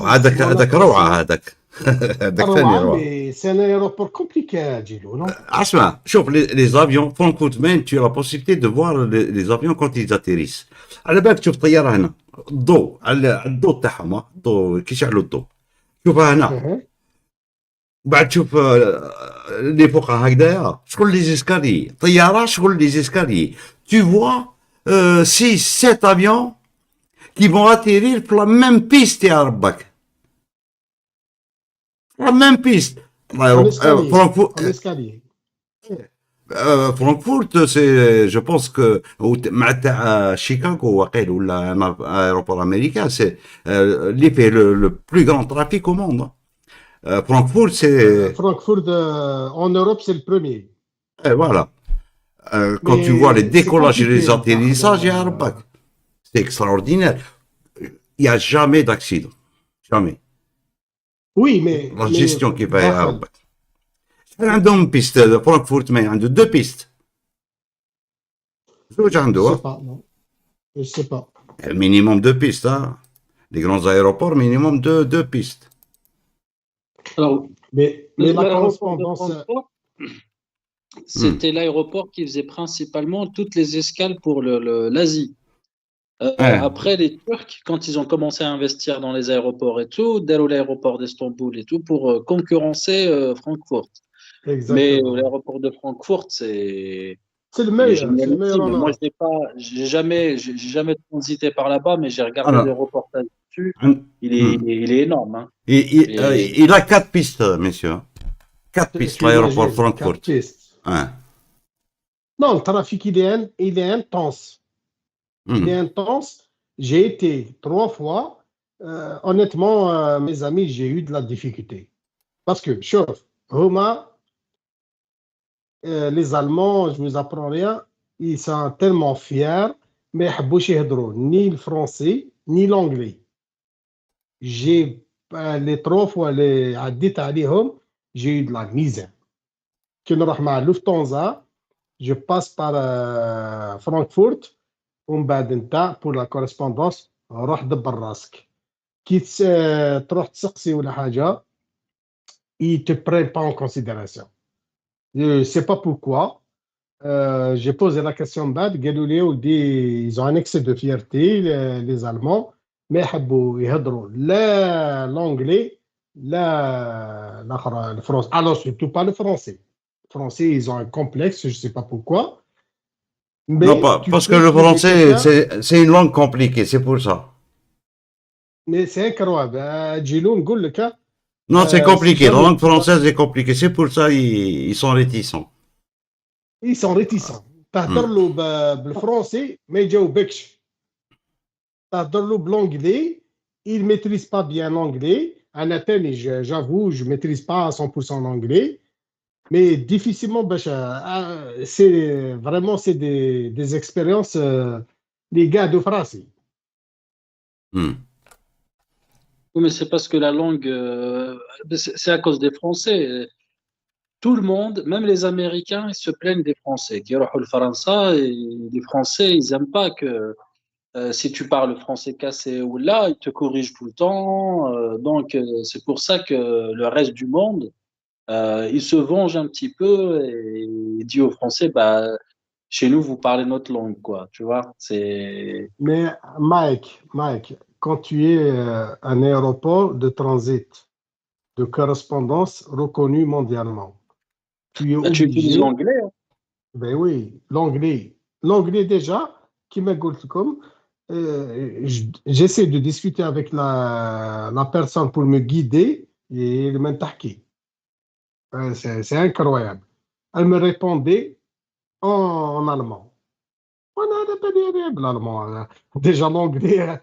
هذاك روعة هذاك. هذاك ثاني normal, روح. mais c'est un aéroport compliqué à Djilo, non? اسمع شوف les avions Frankfurt Main tu as la possibilité de voir les avions quand ils atterrissent. على بالك تشوف طياره هنا الضوء على الضوء تاعهم الضوء كيشعلوا الضوء شوفها هنا Mhm. بعد تشوف اللي فوقها هكذايا شغل لي زيسكالي طياره شغل لي زيسكالي tu vois 6 7 avions qui vont atterrir pour la même piste يا ربك la même piste En escalier. Francfort En escalier. Francfort c'est je pense que مع تاع شيكاغو وقيل ولا un aéroport américain c'est اللي فيه le plus grand trafic au monde. Francfort c'est Francfort, en Europe, c'est le premier. voilà. Quand tu Mais vois les c'est décollages et les compliqué, atterrissages, par- يا ربك, c'est extraordinaire. Il n'y a jamais d'accident. Jamais. Oui, mais La gestion qui va, يا داخل. ربك. عندهم بيست فرانكفورت ما عنده 2 بيست. زوج Je عنده sais pas, non. Je sais pas. minimum 2 pistes. Hein. Les grands aéroports, minimum 2 pistes. Alors, Mais la l'aéroport de correspondance, Francfort, c'était l'aéroport qui faisait principalement toutes les escales pour l'Asie. Ouais. Après, les Turcs, quand ils ont commencé à investir dans les aéroports et tout, d'aller l'aéroport d'Istanbul et tout, pour concurrencer Francfort. Mais exactement. l'aéroport de Francfort, c'est C'est le il est meilleur en génialissime. Moi, Europe. j'ai jamais transité par là-bas, mais j'ai regardé Alors, des reportages dessus. Hmm. Il est énorme. Hein. Il a 4 pistes, messieurs. 4 pistes, Tu l'aéroport imagines, Francfort. 4 pistes. Ouais. Non, le trafic, il est intense. Il est intense. J'ai été 3 fois. Honnêtement, mes amis, j'ai eu de la difficulté. Parce que, chauffe, Roma, les Allemands, je vous apprends rien, ils sont tellement fiers, mais ils ne يهضروا ni le français, ni l'anglais. J'ai les 3 fois اللي عديت عليهم, j'ai eu de la misère. كي نروح مع Lufthansa, je passe par Francfort, ومن بعد انت pour la correspondance روح دبر راسك. كي تروح تسقسي ولا حاجه, ils te prennent pas en considération. Je sais pas pourquoi. J'ai posé la question بعد قالوا لي ولدي ils ont un excès de fierté les Allemands ما يحبوا يهضروا لا l'anglais لا الاخر الفرنسي. Alors surtout pas le français. Le français ils ont un complexe, je sais pas pourquoi. Mais Non, pas, tu parce que peux le trouver français, quelqu'un. c'est une langue compliquée, c'est pour ça. Mais c'est incroyable. تجيلو نقول لك Non, c'est c'est compliqué. La jamais langue française est compliquée. C'est pour ça ils sont réticents. ils sont réticents. تهضر له بالفرنسي ما يجاوبكش. تهضر له بالانجلي, il maîtrise pas bien l'anglais. انا تاني j'avoue je maîtrise pas à 100% l'anglais, mais difficilement باش c'est vraiment c'est des expériences les gars de français. Hmm. Oui, mais c'est parce que la langue, c'est à cause des Français. Tout le monde, même les Américains, ils se plaignent des Français. Qui يروحوا لفرنسا, et les Français, ils aiment pas que si tu parles français cassé ou là, ils te corrigent tout le temps. Donc, c'est pour ça que le reste du monde, il se venge un petit peu et il dit aux Français, bah, chez nous, vous parlez notre langue, quoi. Tu vois, c'est. Mais Mike, quand tu es un aéroport de transit de correspondance reconnu mondialement, tu es Bah, tu utilises obligé. l'anglais. Hein. Ben oui, l'anglais déjà, qui m'a comme j'essaie de discuter avec la personne pour me guider et le mentahki. C'est incroyable. Elle me répondait en allemand. On a l'allemand. Déjà l'anglais,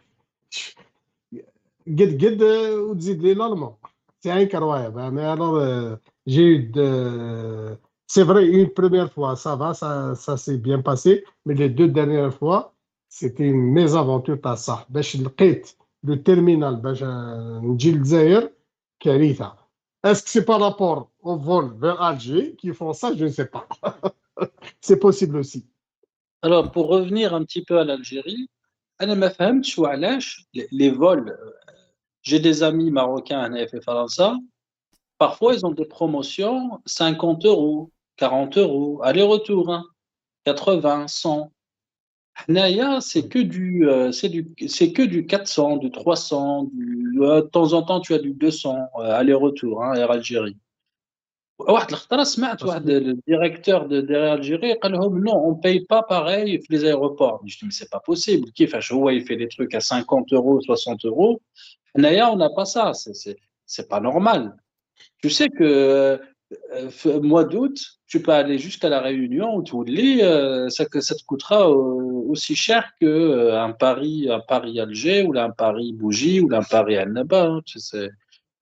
guide ou dis l'allemand. C'est incroyable. Hein. Mais alors, j'ai eu de. C'est vrai, une première fois, ça va, ça s'est bien passé. Mais les 2 dernières fois, c'était une mésaventure à ça. باش لقيت le terminal باش نجي للجزائر كارثة. Est-ce que c'est par rapport au vol vers Alger qui font ça? Je ne sais pas. C'est possible aussi. Alors, pour revenir un petit peu à l'Algérie, أنا ما فهمتش وعلاش les vols. J'ai des amis marocains هنا في فرنسا. Parfois, ils ont des promotions 50 €, 40 €, aller-retour, hein, 80, 100. Naya, c'est que du 400, du 300, de temps en temps, tu as du 200, aller-retour, hein, Air Algérie. واحد الخطرة سمعت Parce واحد que le directeur d'Air Algérie قال لهم non, on paye pas pareil في les aéroports. Je dis mais c'est pas possible. كيفاش هو il fait des trucs à 50 €, 60 €. Naya, on n'a pas ça. C'est pas normal. Tu sais que mois d'août, tu peux aller jusqu'à la Réunion ou Toulouse, ça te coûtera aussi cher que un Paris-Alger ou un Paris-Bougie ou un Paris-Annaba. Hein,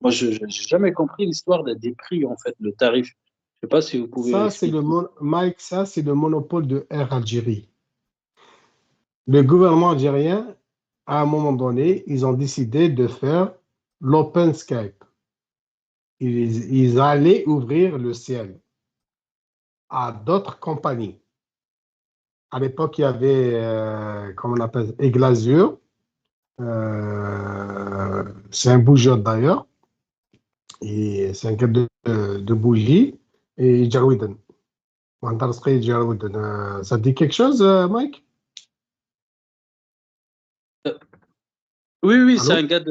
moi, je n'ai jamais compris l'histoire des prix, en fait, le tarif. Je sais pas si vous pouvez ça, c'est expliquer. Mike, ça, c'est le monopole de Air Algérie. Le gouvernement algérien, à un moment donné, ils ont décidé de faire l'Open Skype. Ils allaient ouvrir le ciel à d'autres compagnies. À l'époque, il y avait, comment on appelle, Aiglazur. C'est un bougeur d'ailleurs. Et c'est un gars de bougie. Et Jarouiden. Ça te dit quelque chose, Mike? Oui, oui, Allô?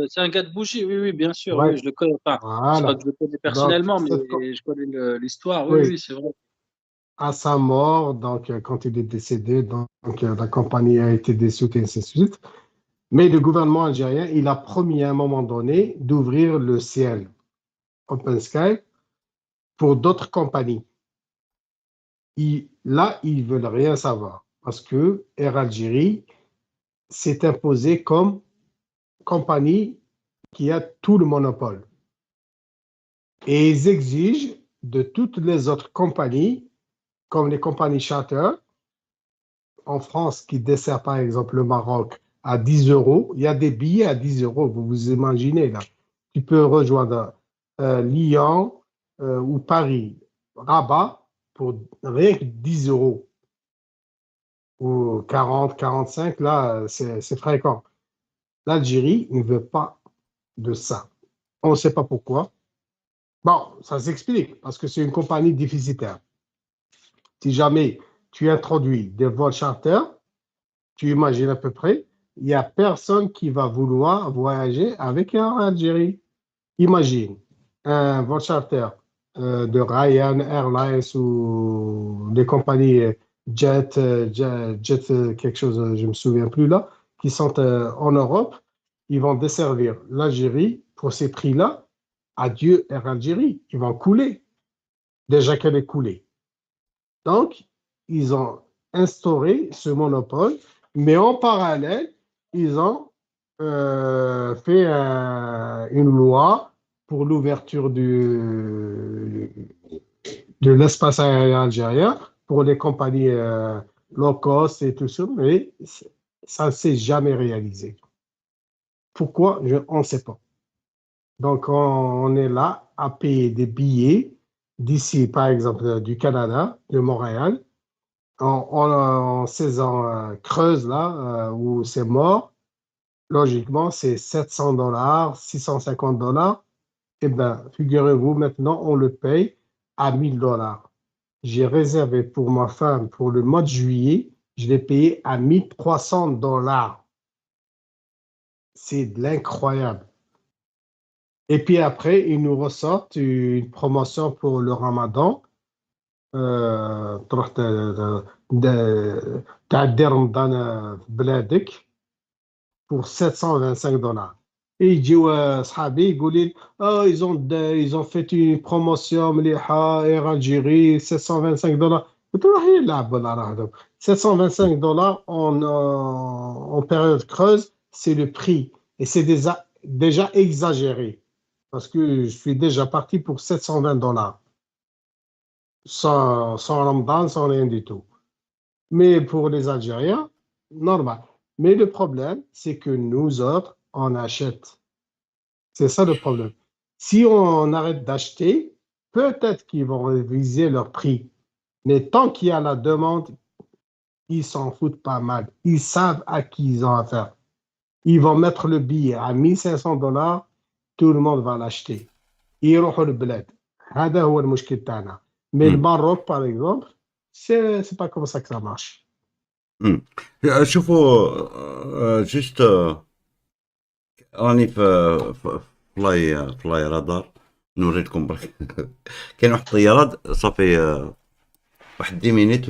c'est un gars de Bougie. Oui, oui, bien sûr. Ouais, Oui, je le connais. Enfin, c'est pas voilà. que je le connais Donc, personnellement, mais je connais l'histoire. Oui, oui, oui, c'est vrai. à sa mort, donc quand il est décédé, donc la compagnie a été dissoute et ainsi de suite. Mais le gouvernement algérien, il a promis à un moment donné d'ouvrir le ciel Open Sky pour d'autres compagnies. Là, ils veulent rien savoir parce que Air Algérie s'est imposé comme compagnie qui a tout le monopole. Et ils exigent de toutes les autres compagnies, comme les compagnies charter, en France qui dessert par exemple le Maroc à 10 €, il y a des billets à 10 €, vous vous imaginez là. Tu peux rejoindre Lyon ou Paris, Rabat pour rien que 10 € ou 40, 45, là c'est fréquent. L'Algérie ne veut pas de ça. On ne sait pas pourquoi. Bon, ça s'explique parce que c'est une compagnie déficitaire. Si jamais tu introduis des vols charter, tu imagines à peu près, il n'y a personne qui va vouloir voyager avec Air Algérie. Imagine un vol charter de Ryan Airlines ou des compagnies Jet quelque chose, je ne me souviens plus là, qui sont en Europe, ils vont desservir l'Algérie pour ces prix-là. Adieu Air Algérie, ils vont couler, déjà qu'elle est coulée. Donc, ils ont instauré ce monopole, mais en parallèle, ils ont fait une loi pour l'ouverture de l'espace aérien algérien pour les compagnies low cost et tout ça, mais ça ne s'est jamais réalisé. Pourquoi? On ne sait pas. Donc, on est là à payer des billets d'ici, par exemple, du Canada, de Montréal, en saison creuse, là, où c'est mort. Logiquement, c'est 700 $, 650 $. Eh bien, figurez-vous, maintenant, on le paye à 1000 $. J'ai réservé pour ma femme pour le mois de juillet, je l'ai payé à 1300 $. C'est de l'incroyable. Et puis après, ils nous ressortent une promotion pour le Ramadan. تروح تعدي رمضان في بلادك pour 725 $. Et يجيو صحابي يقول لي ils ont fait une promotion مليحة Air Algérie 725 $. قلت له هي اللعب ولا راه هذا 725 $ en période creuse, c'est le prix et c'est déjà exagéré parce que je suis déjà parti pour 720 $. Sans Ramadan, sans rien du tout. Mais pour les Algériens, normal. Mais le problème, c'est que nous autres, on achète. C'est ça le problème. Si on arrête d'acheter, peut-être qu'ils vont réviser leur prix. Mais tant qu'il y a la demande, ils s'en foutent pas mal. Ils savent à qui ils ont affaire. Ils vont mettre le billet à 1500 $, tout le monde va l'acheter. Ils iront au bled. هذا هو المشكل تاعنا. مي مم. الماروك باغ اكزومبل سي با كوم سا كو سا مارش. مم. شوفوا جست راني في فلاي رادار نوريلكم برك. كاين واحد الطيارات صافي واحد 10 مينيت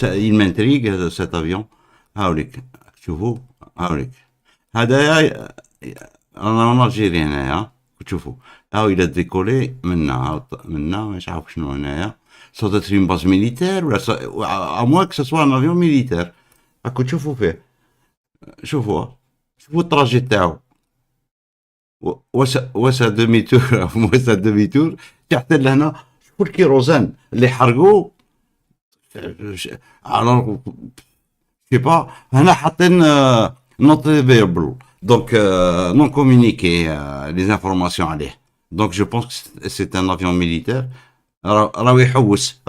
المنتريق هذا سيت افيون. هاوليك شوفوا هاوليك هذايا رانا الجيري هنايا تشوفوا هاو الى ديكولي منا مش عارف شنو هنايا صوت اون باز ميليتير ولا ا موان كو سوا ان افيون ميليتير. راكو تشوفوا فيه شوفوا التراجي تاعو واسا دومي تور واسا دومي تور حتى لهنا. شوفوا الكيروزان اللي حرقوا على سي با هنا حاطين نوت فيبل دونك نون كومونيكي لي انفورماسيون عليه. دونك جو بونس سي ان افيون ميليتير راهو يحوس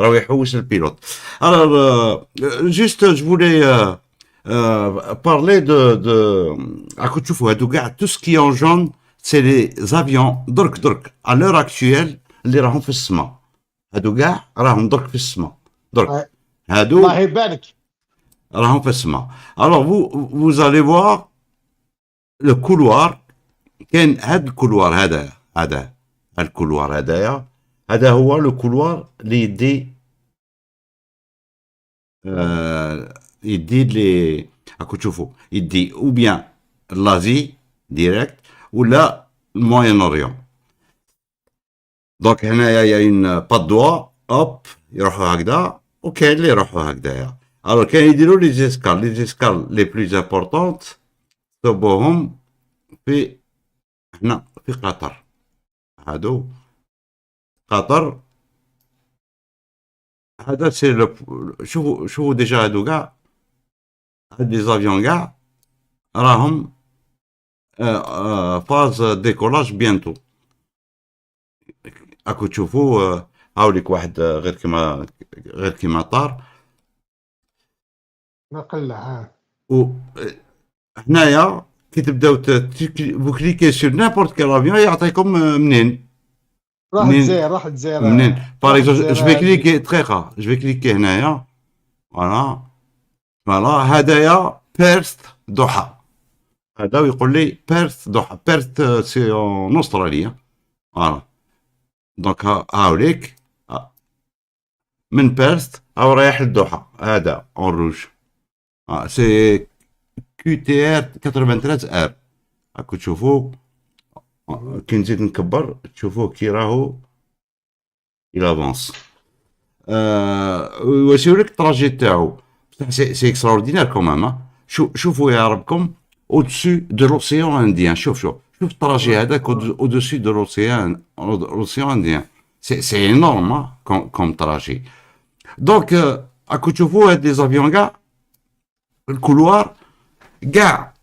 البيلوت. Alors juste je voulais parler de راكو تشوفوا هادو كاع tout ce qui est en jaune c'est les avions درك à l'heure actuelle اللي راهم في السماء. هادو كاع راهم درك في السماء درك هادو الله يبارك راهم في السماء. Alors vous allez voir le couloir. كاين هاد الكولوار هذا الكولوار هذا هو لو كولوار اللي يدي لي راكو تشوفوا يدي او بيان لازي ديريكت ولا الموين اوريون. دونك هنايا يا اون بادوا اوب يروحوا هكذا وكاين اللي يروحوا هكذايا. الو كاين يديروا لي زيسكال لي بلوز امبورطونت صوبوهم في هنا في قطر. هادو قطر هذا سي شوفوا ديجا هادو كاع هاد لي زافيون كاع راهم فاز ديكولاج بيانتو. راكو تشوفوا هاوليك واحد غير كيما طار نقلع. و هنايا كي تبداو فو كليكي سور نيمبورت كال افيون يعطيكم منين راح تزير منين. باغ اكزومبل جو في كليكي دقيقه جو في كليكي هنايا فوالا هدايا بيرث دوحه. هذا ويقول لي بيرث دوحه. بيرث سي اون استراليا. فوالا دونك هاوليك من بيرث او رايح للدوحه. هذا اون روج سي كيو تي ار 93 ار. راكو تشوفوا كي نزيد نكبر تشوفوه كي راهو il avance. ويوريك التراجي تاعو سي اكستراوردينير كومام. شوفوا يا ربكم au-dessus de l'océan Indien. شوف التراجي هذاك au-dessus de l'océan Indien. c'est énorme comme trajet. donc راكو تشوفوا هاد لي زافيون كاع الكولوار كاع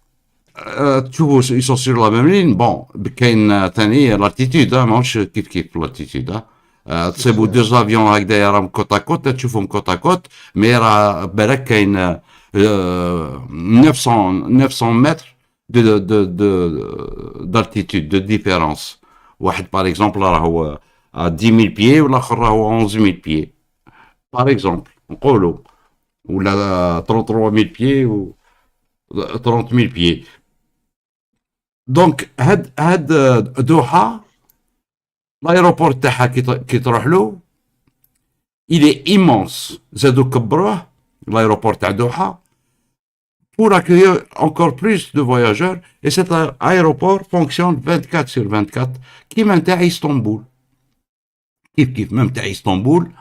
تشوفوا ils sont sur la même ligne. bon كاين ثاني لاتيتود ماهوش كيف لاتيتود. تصيبوا دو زافيون هكذايا راهم كوت ا كوت تشوفهم كوت ا كوت مي راه بالك كاين 900 متر d'altitude de différence. واحد باغ اكزومبل راهو 10000 بيي والاخر راهو 11000 بيي باغ اكزومبل نقولوا ولا 33000 بيي و 30000 بيي. دونك هاد دوحه لايروبور تاعها كي تروح له il est immense. زادو كبروه l'aéroport تاع دوحه pour accueillir encore plus de voyageurs et cet aéroport fonctionne 24/24 كيما نتاع اسطنبول. كيف ميم تاع اسطنبول.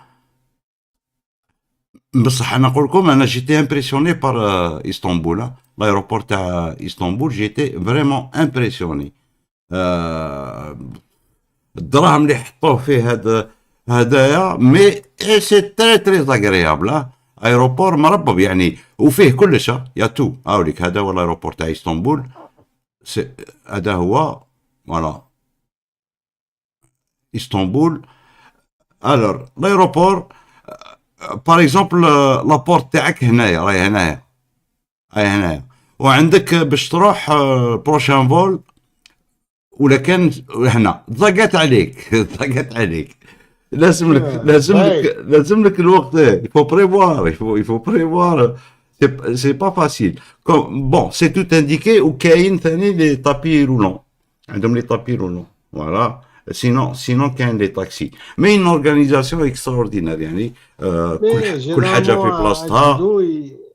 بصح انا نقول لكم انا جيتي امبرسيوني بار اسطنبول. l'aéroport تاع اسطنبول جيتي فريمون امبرسيوني. الدراهم اللي حطوه فيه هدايا مي سي تري تري اغريابل. ايروبور مربب يعني وفيه كلش يا تو. هاوليك هذا هو الايروبور تاع اسطنبول. هذا هو فوالا اسطنبول. الور الايروبور باغ اكزومبل لابورت تاعك هنايا راهي هنايا وعندك باش تروح بروشان فول ولا كان هنا ضاقت عليك ضاقت عليك لازم لك باهي. لازم لك الوقت il faut prévoir il faut prévoir c'est pas facile comme bon c'est tout indiqué وكاين ثاني لي طابي رولون عندهم لي طابي رولون voilà sinon كاين لي تاكسي mais une organisation extraordinaire يعني Mais كل حاجه في généralement, à بلاصتها Algédo,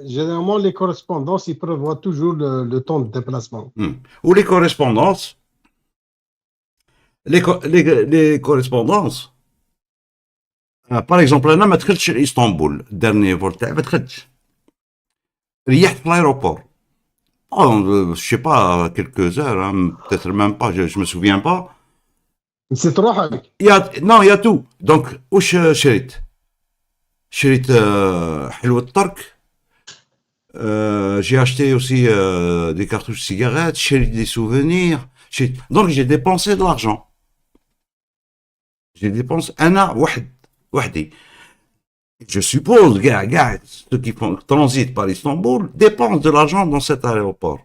généralement, les correspondances, ils prévoient toujours le temps de déplacement. ou les correspondances les correspondances par exemple انا ما دخلتش لاسطنبول dernier vol تاعي ما دخلتش ريحت في l'aéroport oh, je sais pas quelques heures hein, peut-être même pas je me souviens pas نسيت روحك. non il y a tout donc واش شريت حلوى الترك j'ai acheté aussi des cartouches de cigarettes شريت des souvenirs donc j'ai dépensé de l'argent j'ai dépensé انا وحدي je suppose ceux qui font transit par Istanbul dépensent de l'argent dans cet aéroport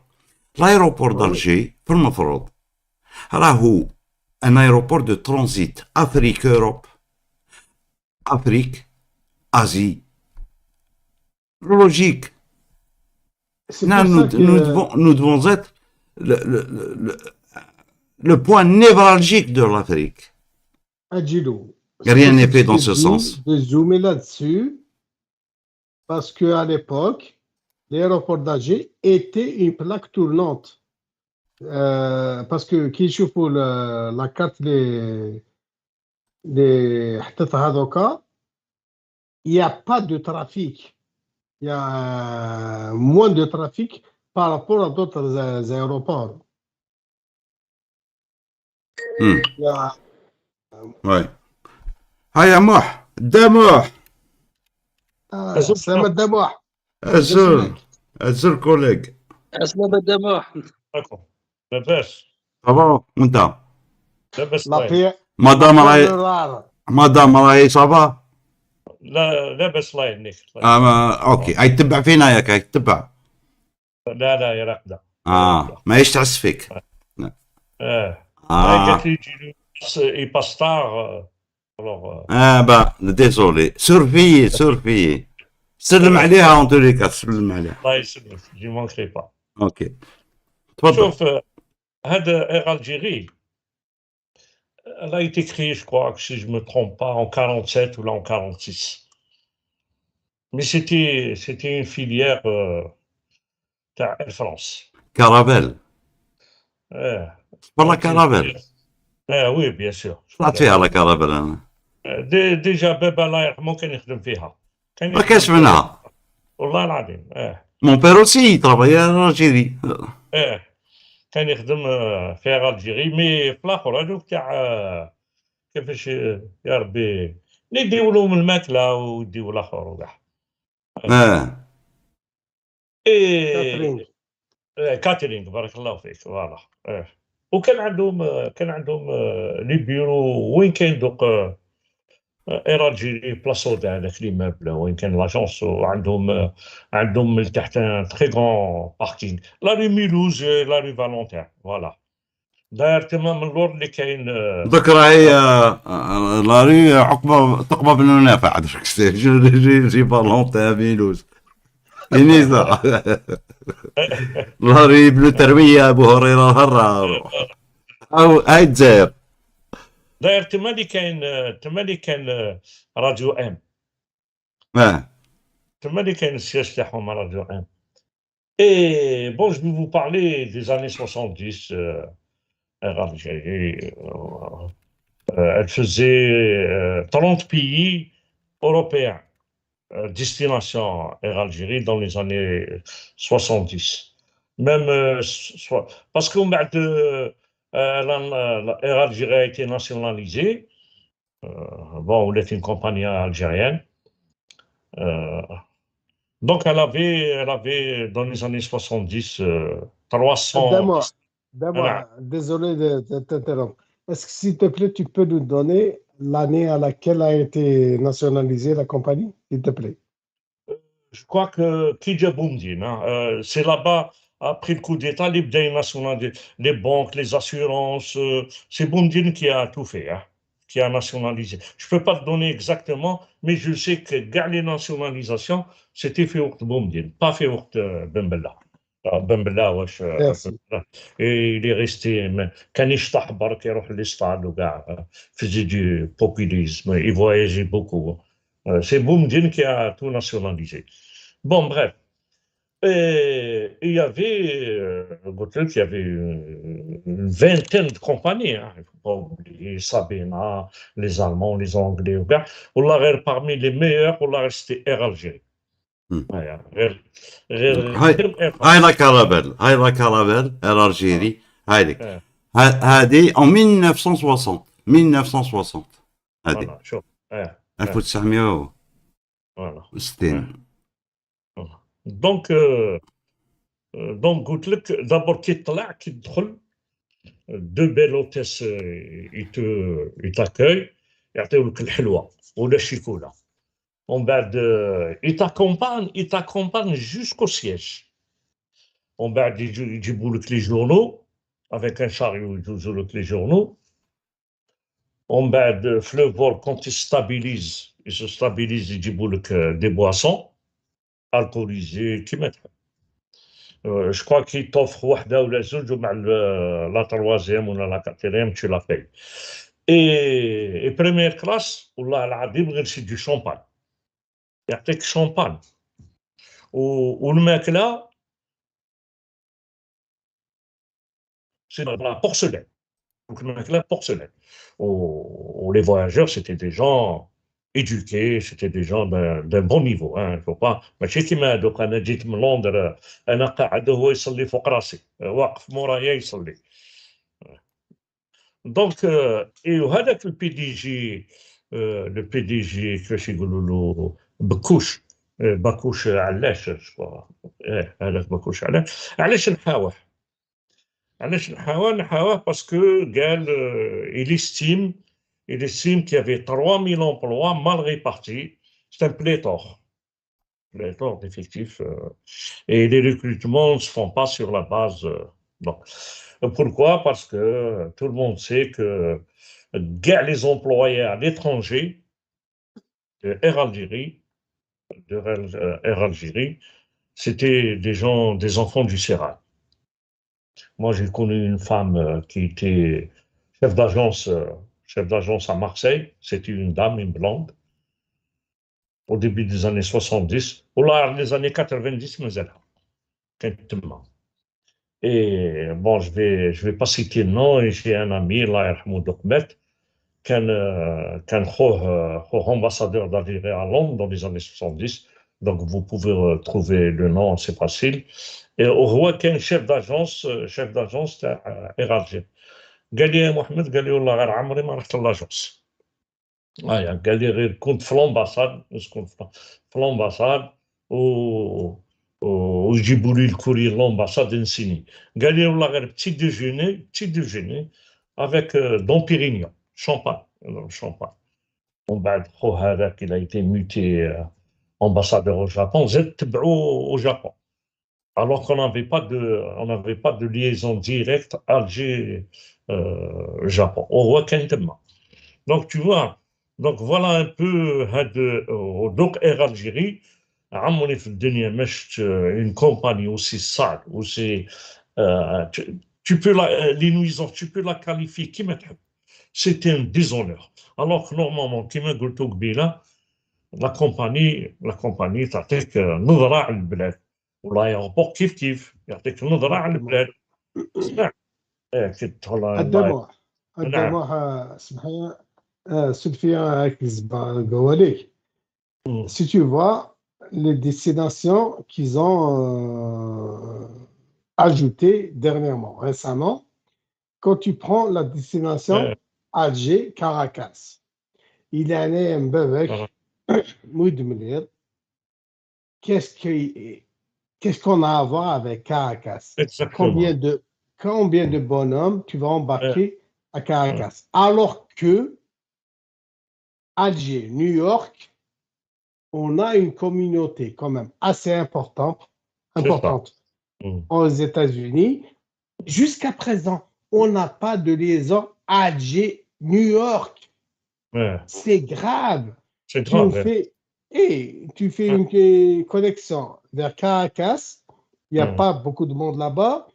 l'aéroport d'Alger في المفروض راهو un aéroport de transit Afrique-Europe Afrique Asie logique. C'est Non, pour ça que nous devons être le point névralgique de l'Afrique. Algédo. Rien n'est fait Je dans te ce dis sens. de zoomer là-dessus, parce qu'à l'époque, l'aéroport d'Alger était une plaque tournante. Parce que qui chauffe la carte des حتى هذوكا, il n'y a pas de trafic. Il y a moins de trafic par rapport à d'autres aéroports. Il y a Ouais. هيا موح دموح سلامة دموح. الزر كوليج اسباب الدموع. معكم لاباس صافا وانت لاباس لا طيب في مدام راهي رار. مدام راهي صافا لا لاباس الله يهنيك اوكي هاي تتبع فينا ياك هاي تتبع لا يا راقده ما يشتعس فيك قالت لي يجي اي باستار با ديزولي سورفي سلم عليها اون توريكا سلم عليها الله يسلمك جي مانكري با. اوكي تفضل شوف هذا اير الجيري elle a été créée, je crois, que si je me trompe pas, en 47 ou là en 46. Mais c'était une filière تاع Air France. كارافيل والله Donc, كارافيل oui, bien sûr. طلعت فيها على كارافيل انا ديجا بابا الله يرحمه كان يخدم فيها. ما كاش منها والله العظيم. مون بير اوسي ترافاي الجيري كان يخدم في الجيري مي في الاخر هذوك تاع كيفاش يا ربي اللي يديو لهم الماكله ويديو الاخر وكاع. كاترينغ. كاترينغ بارك الله فيك فوالا. وكان عندهم لي بيرو وين كاين دوك اير الجيري بلاصو تاع هذاك لي مابل وين كان لاجونس وعندهم من تحت ان تري غون باركينغ لا ري ميلوز لا ري فالونتين فوالا داير تما من اللور اللي كاين دوك راهي لاري تقبه بن نافع جي بالون تاع ميلوز انيزا لاري بن تربيه ابو هريره الهرار او هاي الجزائر داير تما اللي كاين راديو ام تما اللي كاين السياج تاعهم راديو ام. Et bon, je vais vous parler des années 70. Elle faisait 30 pays européens, destination Air Algérie dans les années 70. Même, parce que Air Algérie a été nationalisée. Bon, elle est une compagnie algérienne. Donc, elle avait dans les années 70 300. D'abord, désolé de t'interrompre. Est-ce que, s'il te plaît, tu peux nous donner l'année à laquelle a été nationalisée la compagnie, s'il te plaît? Je crois que Kidja Boumdine, c'est là-bas après le coup d'État, les banques, les assurances, c'est Boumediene qui a tout fait, hein, qui a nationalisé. Je ne peux pas te donner exactement, mais je sais que les nationalisations, c'était fait وقت Boumediene, pas fait وقت Ben Bella. Ben Bella, wesh, Merci. et il est resté, كان يشطح برك يروح للستاد وكاع, faisait du populisme, il voyageait beaucoup. C'est Boumediene qui a tout nationalisé. Bon, bref. Et il y avait, il y avait une vingtaine de compagnies, hein. Il ne faut pas oublier Sabena, les Allemands, les Anglais, parmi les meilleurs, c'était Air Algérie. Hmm. Ouais, هاي لا كارابل الالجيري هايديك ouais, هذه en 1960 1960 هذه voilà, chaud. Ouais, ouais, 1960 voilà, ouais, voilà. Donc قلت لك d'abord كي تدخل deux belles hôtesses ils t'accueillent يعطيوك الحلوى ولا الشيكولا. On بعد ils t'accompagnent jusqu'au siège. On بعد يجيبوا لك les journaux avec un chariot يجوزوا لك les journaux. On بعد في le vol quand il se stabilise يجيبوا لك des boissons alcoolisées كيما تحب. Je crois qu'il t'offre واحدة ولا زوج ومع la troisième ولا la quatrième tu la payes. Et première classe والله العظيم غير c'est du champagne. يعطيك champagne. والماكلة c'est de la porcelaine. Donc la porcelaine. Les voyageurs, c'était des gens éduqués, c'était des gens d'un bon niveau. Hein. Il faut pas. ماشي كيما دوك انا جيت من لندن انا قاعد وهو يصلي فوق راسي واقف مورايا يصلي. دونك وهذاك البي دي جي كيفاش يقولوا له بكوش باكوش علاش هذاك باكوش علاش نحاوح نحاوه parce que قال il estime qu'il y avait 3000 emplois mal répartis. C'est un pléthore d'effectifs. Et les recrutements ne se font pas sur la base. Bon. Pourquoi? Parce que tout le monde sait que les employés à l'étranger de Air Algérie, c'était des enfants du Sérail. Moi, j'ai connu une femme qui était chef d'agence à Marseille. C'était une dame, une blonde, au début des années 70. Ou là, les années 90, mais elle a. Et bon, je vais pas citer le nom, et j'ai un ami, là, Dokmet, qu'un ambassadeur d'Algérie à Londres dans les années 70. Donc, vous pouvez trouver le nom, c'est facile. Et au roi, qu'un chef d'agence Air Algérie. قال لي يا محمد قال لي والله غير عمري ما رحت لاجونس قال لي غير كنت في الامباساد ويجيبوا لي الكوري لامباساد نسيني قال لي والله غير بتي ديجوني افيك دون بيرينيون شامبان ومن بعد خو هذاك il a été muté ambassadeur au Japon زاد تبعوه au Japon alors qu'on n'avait pas de liaison directe Alger-Japon. Au roi Kentema. Donc, tu vois, donc voilà un peu donc Air Algérie, une compagnie aussi sale, aussi, tu peux les nuisances, tu peux la qualifier, c'était un déshonneur. Alors que normalement, comme je l'ai dit, la compagnie, تعطيك نظرة على البلاد. والايربور كيف يعطيك نظره على البلاد. اسمع كي تدخل الدموع اسمح لي Sophia Gawalik. Si tu vois les destinations qu'ils ont ajoutées dernièrement, récemment, quand tu prends la destination Alger, Caracas, il y a un bébé Moudmlir. Qu'est-ce qu'on a à voir avec Caracas? Combien de bonhommes tu vas embarquer à Caracas? Alors que Alger, New York, on a une communauté quand même assez importante. aux États-Unis. Jusqu'à présent, on n'a pas de liaison Alger-New York. Ouais, C'est grave. c'est Tu grave. fais, tu fais une connexion vers Caracas, il n'y a Hum, pas beaucoup de monde là-bas.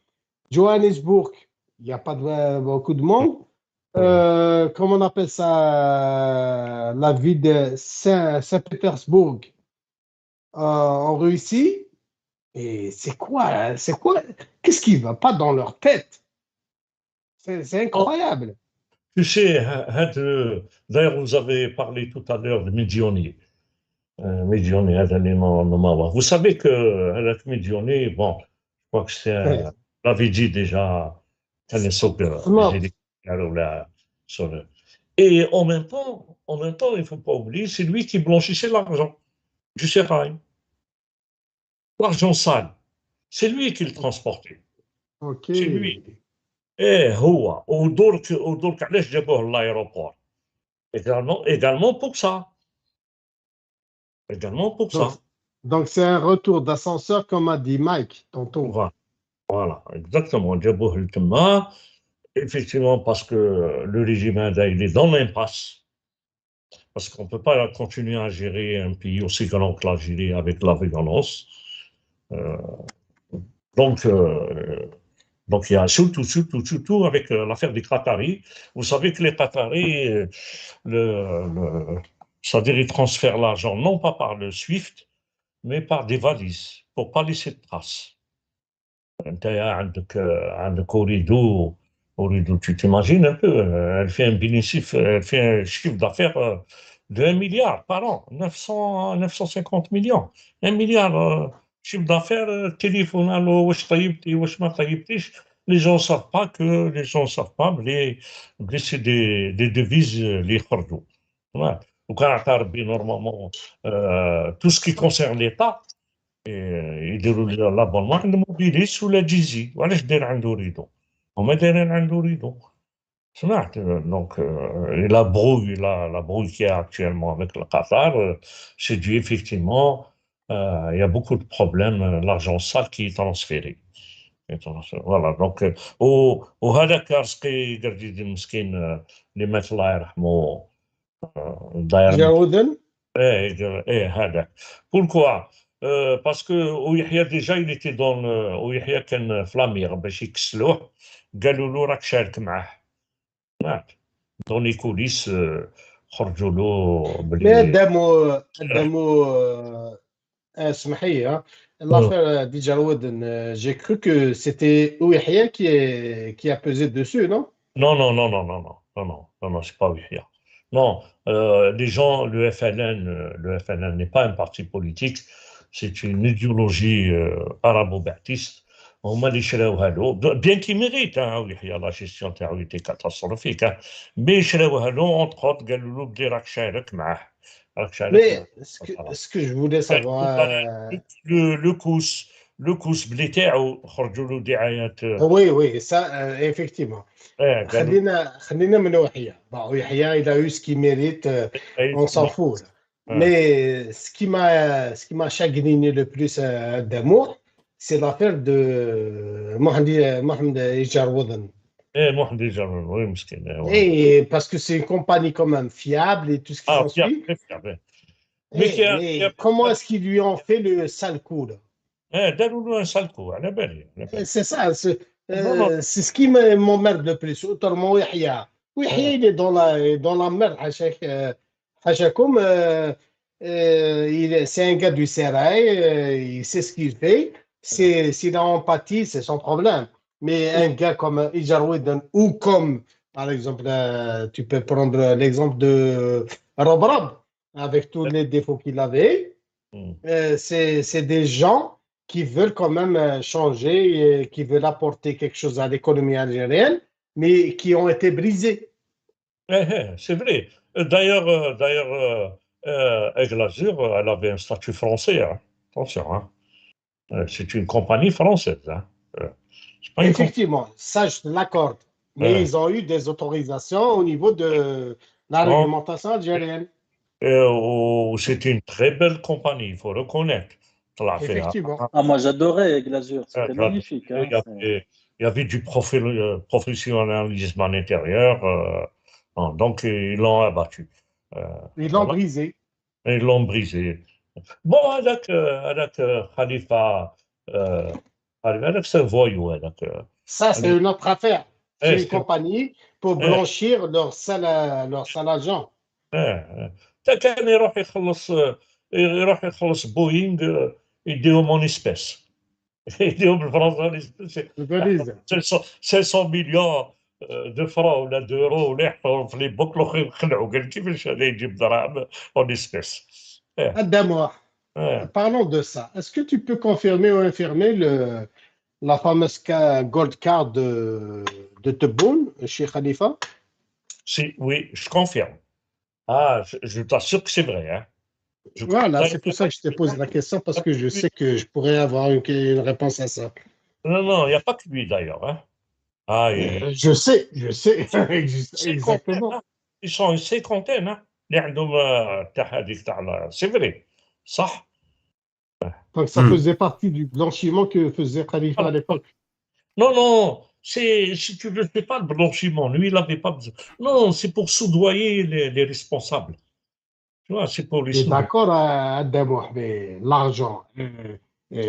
Johannesburg, il n'y a pas beaucoup de monde. Comment on appelle ça? La ville de Saint-Pétersbourg en Russie. Et c'est quoi? Qu'est-ce qui ne va pas dans leur tête? C'est Oh, incroyable. tu sais, d'ailleurs, vous avez parlé tout à l'heure de Midjoni. Midjoni, vous savez que avec Midjoni, bon, je crois que c'est l'avait dit déjà, Non. et en même temps, il ne faut pas oublier, c'est lui qui blanchissait l'argent du sérail, l'argent sale. C'est lui qui le transportait. OK. C'est lui. ايه هو ودرك علاش جابوه لايروبور également pour ça également pour Donc, ça donc c'est un retour d'ascenseur, comme a dit Mike tantôt. voilà, voilà exactement جابوه لتما effectivement parce que le régime indien il est dans l'impasse parce qu'on ne peut pas continuer à gérer un pays aussi grand que l'Algérie avec la violence. Euh, donc Donc, il y a surtout avec l'affaire des Qataris. Vous savez que les Qataris, c'est-à-dire ils transfèrent l'argent non pas par le SWIFT, mais par des valises, pour ne pas laisser de traces. عندك أوريدو, tu t'imagines un peu, elle fait elle fait un chiffre d'affaires de 1 milliard par an, 950 millions. 1 milliard chiffre d'affaires, téléphone, allô, wesh طيبتي, wesh ما طيبتيش. Les gens ne savent pas que c'est des devises les خرجوا. Ouais. وكان عطا ربي normalement tout ce qui concerne l'État يديروا لي لابونمون عند موبيليس ولا جيزي وعلاش داير عنده ريدو هما دايرين عنده ريدو سمعت دونك la brouille qu'il y a actuellement avec le Qatar c'est dû effectivement il y a beaucoup de problèmes l'argent sale qui est transféré voilà donc وهذاك رزقي قرديد المسكين اللي مات الله يرحمه داير Jaouden, هذاك pourquoi parce que ويحيى déjà il était dans ويحيى كان فلاميغ باش يكسلوه قالوا له راك شارك معاه مات dans les coulisses خرجوا له mais بلي اسمحي لي l'affaire de Jaouden, j'ai cru que c'était Ouihia qui a pesé dessus, non? non non non non non non non non non non c'est pas Yahya non les gens le FLN n'est pas un parti politique c'est une idéologie arabo-baptiste هما اللي شراوها له bien qu'il mérite يحيى la gestion تاعو était catastrophique mais شراوها له entre autres قالوا له بلي راك شارك معاه Mais voilà. ce que je voulais savoir, le كوس بلي تاعو خرجوا له دعايات oui, ça, effectivement. قالوا خلينا من Ouihia. Bon, Ouihia, il a eu ce qu'il mérite, on s'en fout. Mais ce qui m'a chagriné le plus d'amour, c'est l'affaire de Mohamed Jarouden. محمد يجرب وي مسكين Et parce que c'est une compagnie quand même fiable et tout ce qui s'ensuit. Mais comment est-ce qu'ils lui ont fait le sale coup là? داروا له un sale coup على بالي C'est ça, c'est ce qui m'emmerde le plus. Autrement, Yahya, il est dans la merde. Hachakoum, c'est un gars du Serail, il sait ce qu'il fait. S'il a empathie, c'est son problème. Mais un gars comme Ijarouiden ou comme, par exemple, tu peux prendre l'exemple de Rob Rab, avec tous les défauts qu'il avait, c'est des gens qui veulent quand même changer, et qui veulent apporter quelque chose à l'économie algérienne, mais qui ont été brisés. c'est vrai d'ailleurs Aigle Azur elle avait un statut français attention c'est une compagnie française c'est pas une Effectivement, ça je te l'accorde, mais ils ont eu des autorisations au niveau de la réglementation algérienne. C'est une très belle compagnie, il faut reconnaître. طلع فيها. Effectivement. Ah, moi, j'adorais Glazure. C'était Ah, magnifique. Il Hein, y avait, il y avait du professionnalisme à l'intérieur, donc ils l'ont abattu. Ils l'ont Voilà, brisé. et ils l'ont brisé. Bon, avec Khalifa, c'est un voyou. Ça, c'est une autre affaire. C'est une C'est compagnie pour eh, blanchir leur sale agent. حتى كان يروح يخلص بوينغ، يديهم اون اسبيس. يديهم بالفرنسا الاسبيس، Je te dis. 500 مليون دو فرا ولا دورو، ولا يحطوهم في لي بوك، الاخر يخلعوا، قال كيفاش هذا يجيب دراهم اون اسبيس. Adamo, parlons de ça. Est-ce que tu peux confirmer ou infirmer la fameuse gold card de Tebboune chez Khalifa? Si, oui, je confirme. Ah, je t'assure que c'est vrai, hein. Voilà, c'est pour ça que je te pose la question, parce que je sais que je pourrais avoir une réponse à ça. Non, non, il n'y a pas que lui d'ailleurs, hein. Ah, Je sais, c'est exactement. hein. Ils sont une cinquantaine، hein. اللي عندهم تاع هذيك تاع c'est vrai. صح. Donc ça faisait partie du blanchiment que faisait Khalifa à l'époque. Non, non, si tu veux, c'est pas le blanchiment. Lui, il n'avait pas besoin. Non, c'est pour soudoyer les responsables. Tu vois, c'est pour les Et soudoyer. d'accord, Adamo, mais l'argent,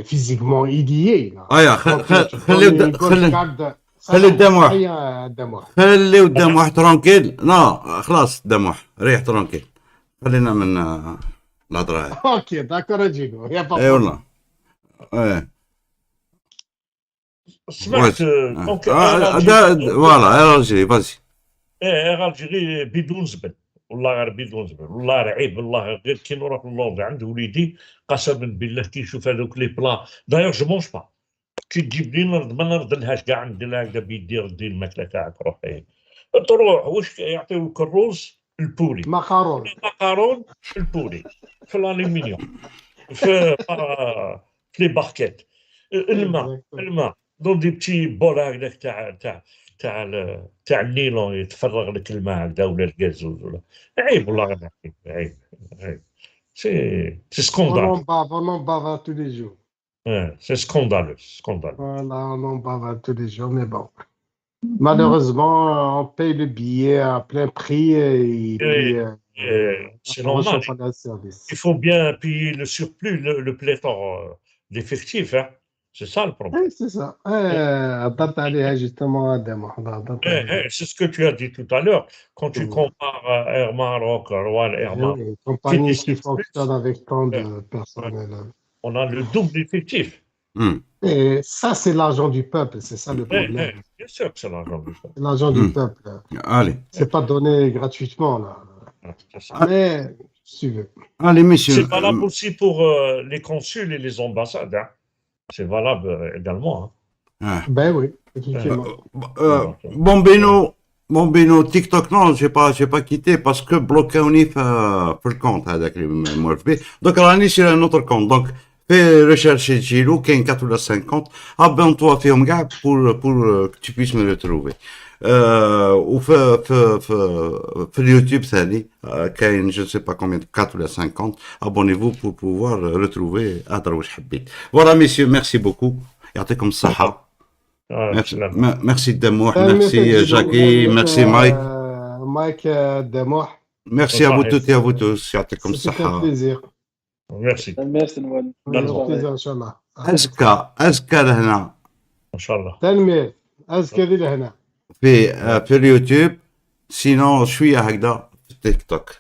physiquement, il y est. Là. ايا Donc, tu donnes une gold card, ça خلي n'engage الدموع rien, Adamo. خليو الدموع ترونكيل. نو خلاص الدموع ريح ترونكيل. خلينا من الهضره هذه. Ok, d'accord, Adjino, il n'y a pas de اي problème. والله. ايه سمعت واش دونك فوالا الجيري فازي. ايه الجيري بدون زبل، والله غير بدون زبل، والله عيب، والله غير كي نروح للوضع عند وليدي قسما بالله كي نشوف هذوك لي بلا دايوغ جو مونج با، كي تجيب لي نرد ما نردلهاش كاع، نديرها هكذا بيدي، ردي الماكله تاعك روحي تروح. واش يعطيوك الروز البوري، Macaron. المقارون البوري في الالومنيوم، في في لي باركيت، الماء Exactement. دون دي بتي بول هكذاك تاع النيلون يتفرغ لك الماء هكذا، ولا الغازوز، ولا عيب، والله غير عيب، عيب. سي سكوندال، On en bave tous les jours. سي سكوندال. Voilà, on en bave tous les jours, mais bon. Malheureusement, on paye le billet à plein prix et puis C'est on reçoit normal. pas de service. Il faut bien payer le surplus, le pléthore d'effectifs, hein. C'est ça le problème. C'est ça. Date aller justement à Demo. C'est ce que tu as dit tout à l'heure. Quand tu compares Air Maroc, Royal Air Maroc, Oui, compagnie qui fonctionne avec tant de personnel. on a le double d'effectifs. Et ça, c'est l'argent du peuple, c'est ça le problème. Bien sûr que c'est l'argent du peuple. C'est l'argent du peuple. Allez. C'est pas donné gratuitement, là. Mais, si tu veux. Allez, messieurs. C'est valable aussi pour les consuls et les ambassades, hein. C'est valable également, hein. Ben oui, effectivement. Bombino, TikTok, non, j'ai pas quitté parce que bloqué au niveau pour le compte avec les MRP. Donc, rani sur un autre compte. Donc, fais recherche Gilo, qui est 4 ou 50. Abonne-toi à Fiumga pour que tu puisses me retrouver. Ou fais YouTube, ça dit, je ne sais pas combien, 4 ou 50. Abonnez-vous pour pouvoir retrouver Adrawouch Habit. Voilà, messieurs, merci beaucoup. يعطيكم الصحة. Merci Demouh, merci Jackie, merci Mike. Mike Demouh. Merci à vous toutes et à vous tous. يعطيكم الصحة. C'était un plaisir. Merci. Merci Nouane. plaisir, Inch'Allah. أزكى لهنا. إن شاء الله. تنمير أزكى لهنا. في اليوتيوب، سينو شوية هكذا في التيك توك.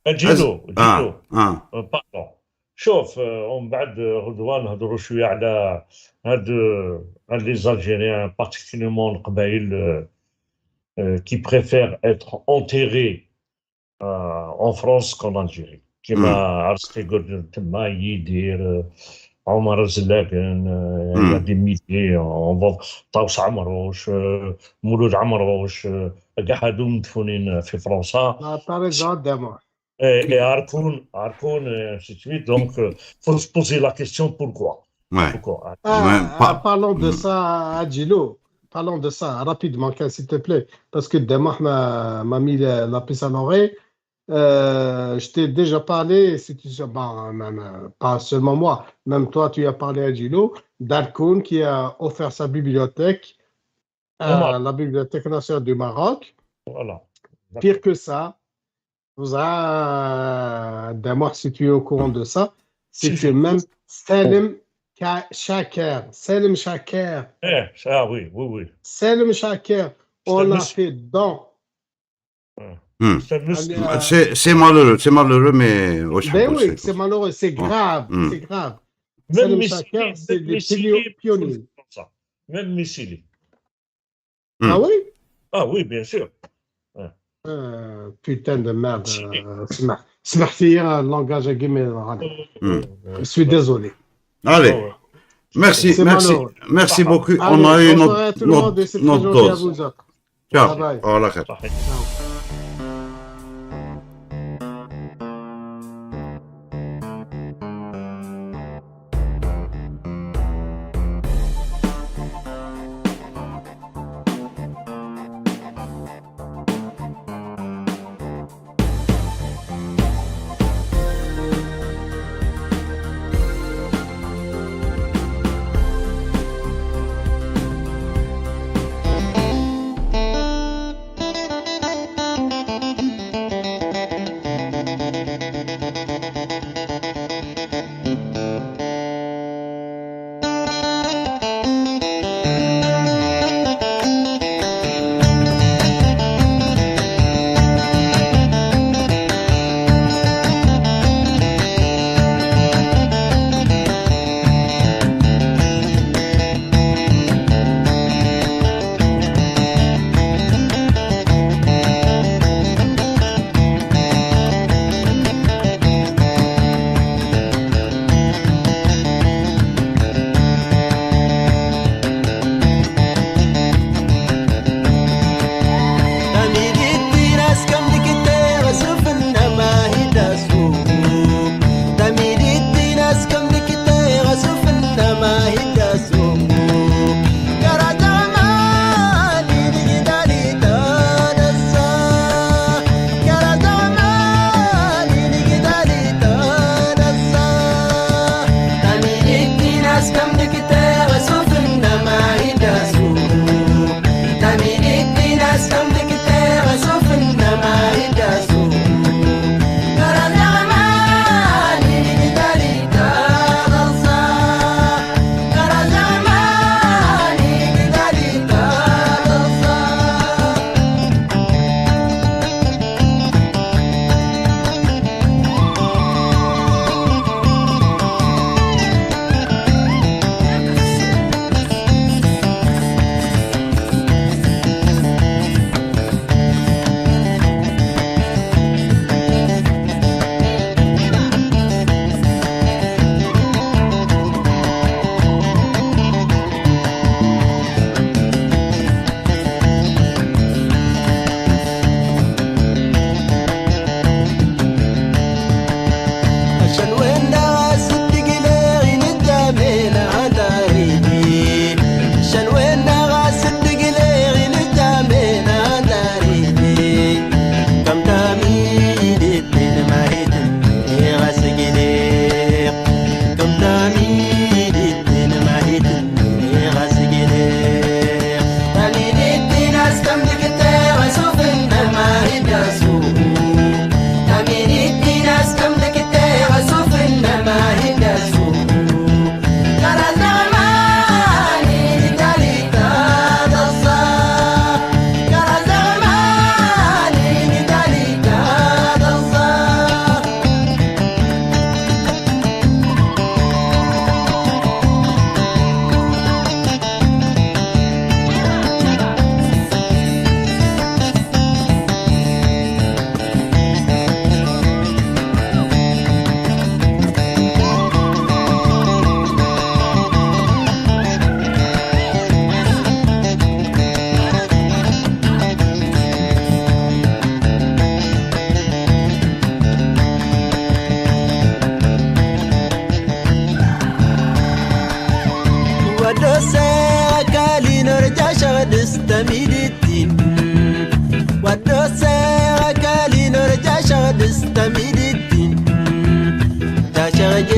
جيلو باردون. شوف ومن بعد غدوة نهضروا شوية على هاد لي زالجيريان بارتيكوليرمون القبائل qui préfèrent être enterrés en France qu'en Algérie. كيما عرستي قلت تما يدير عمر الزلاكن، يا دي ميتي طاوس عمروش، مولود عمروش، كاع هادو مدفونين في فرنسا. Et Harpoon, ainsi de suite. Donc, faut se poser la question pourquoi. Ouais. Pourquoi? Parlons de ça, Adjilo. Parlons de ça rapidement, s'il te plaît. Parce que Demah m'a mis la puce à l'oreille. Je t'ai déjà parlé, si tu sais, bon, même, pas seulement moi, même toi, tu as parlé à Gilo, d'Arkoun qui a offert sa bibliothèque Au Maroc, à la Bibliothèque nationale du Maroc. voilà. Pire que ça, vous moi, si tu es au courant de ça, c'est que même Salim Shaker, Ça, oui, oui, oui. Salim Shaker, C'est un on a monsieur. fait don. Hmm. C'est un monsieur. C'est malheureux, mais wesh Ben نقول oui, c'est c'est comme ça. malheureux, c'est Ouais. grave, Hmm. c'est grave. Même Salim Missili, Shaker, c'est même des Missili, pionniers. comme ça. Même Missili. Hmm. Ah oui? Ah oui, bien sûr. Putain de merde. Missili. سمح لي اللونجاج جيمي Hmm. Je suis désolé. Allez, Ouais, ouais. merci, C'est merci, malheureux. merci beaucoup. On Allez, a eu bonne soirée à tout le monde et c'est très notre gentil à dose. vous autres. Ciao. Bye bye. Au revoir. صحيح. Ciao.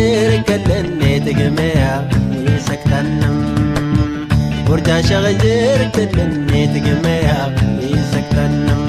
شغجر كلني تقميها يسكتنم ورجع شغجر كلني تقميها يسكتنم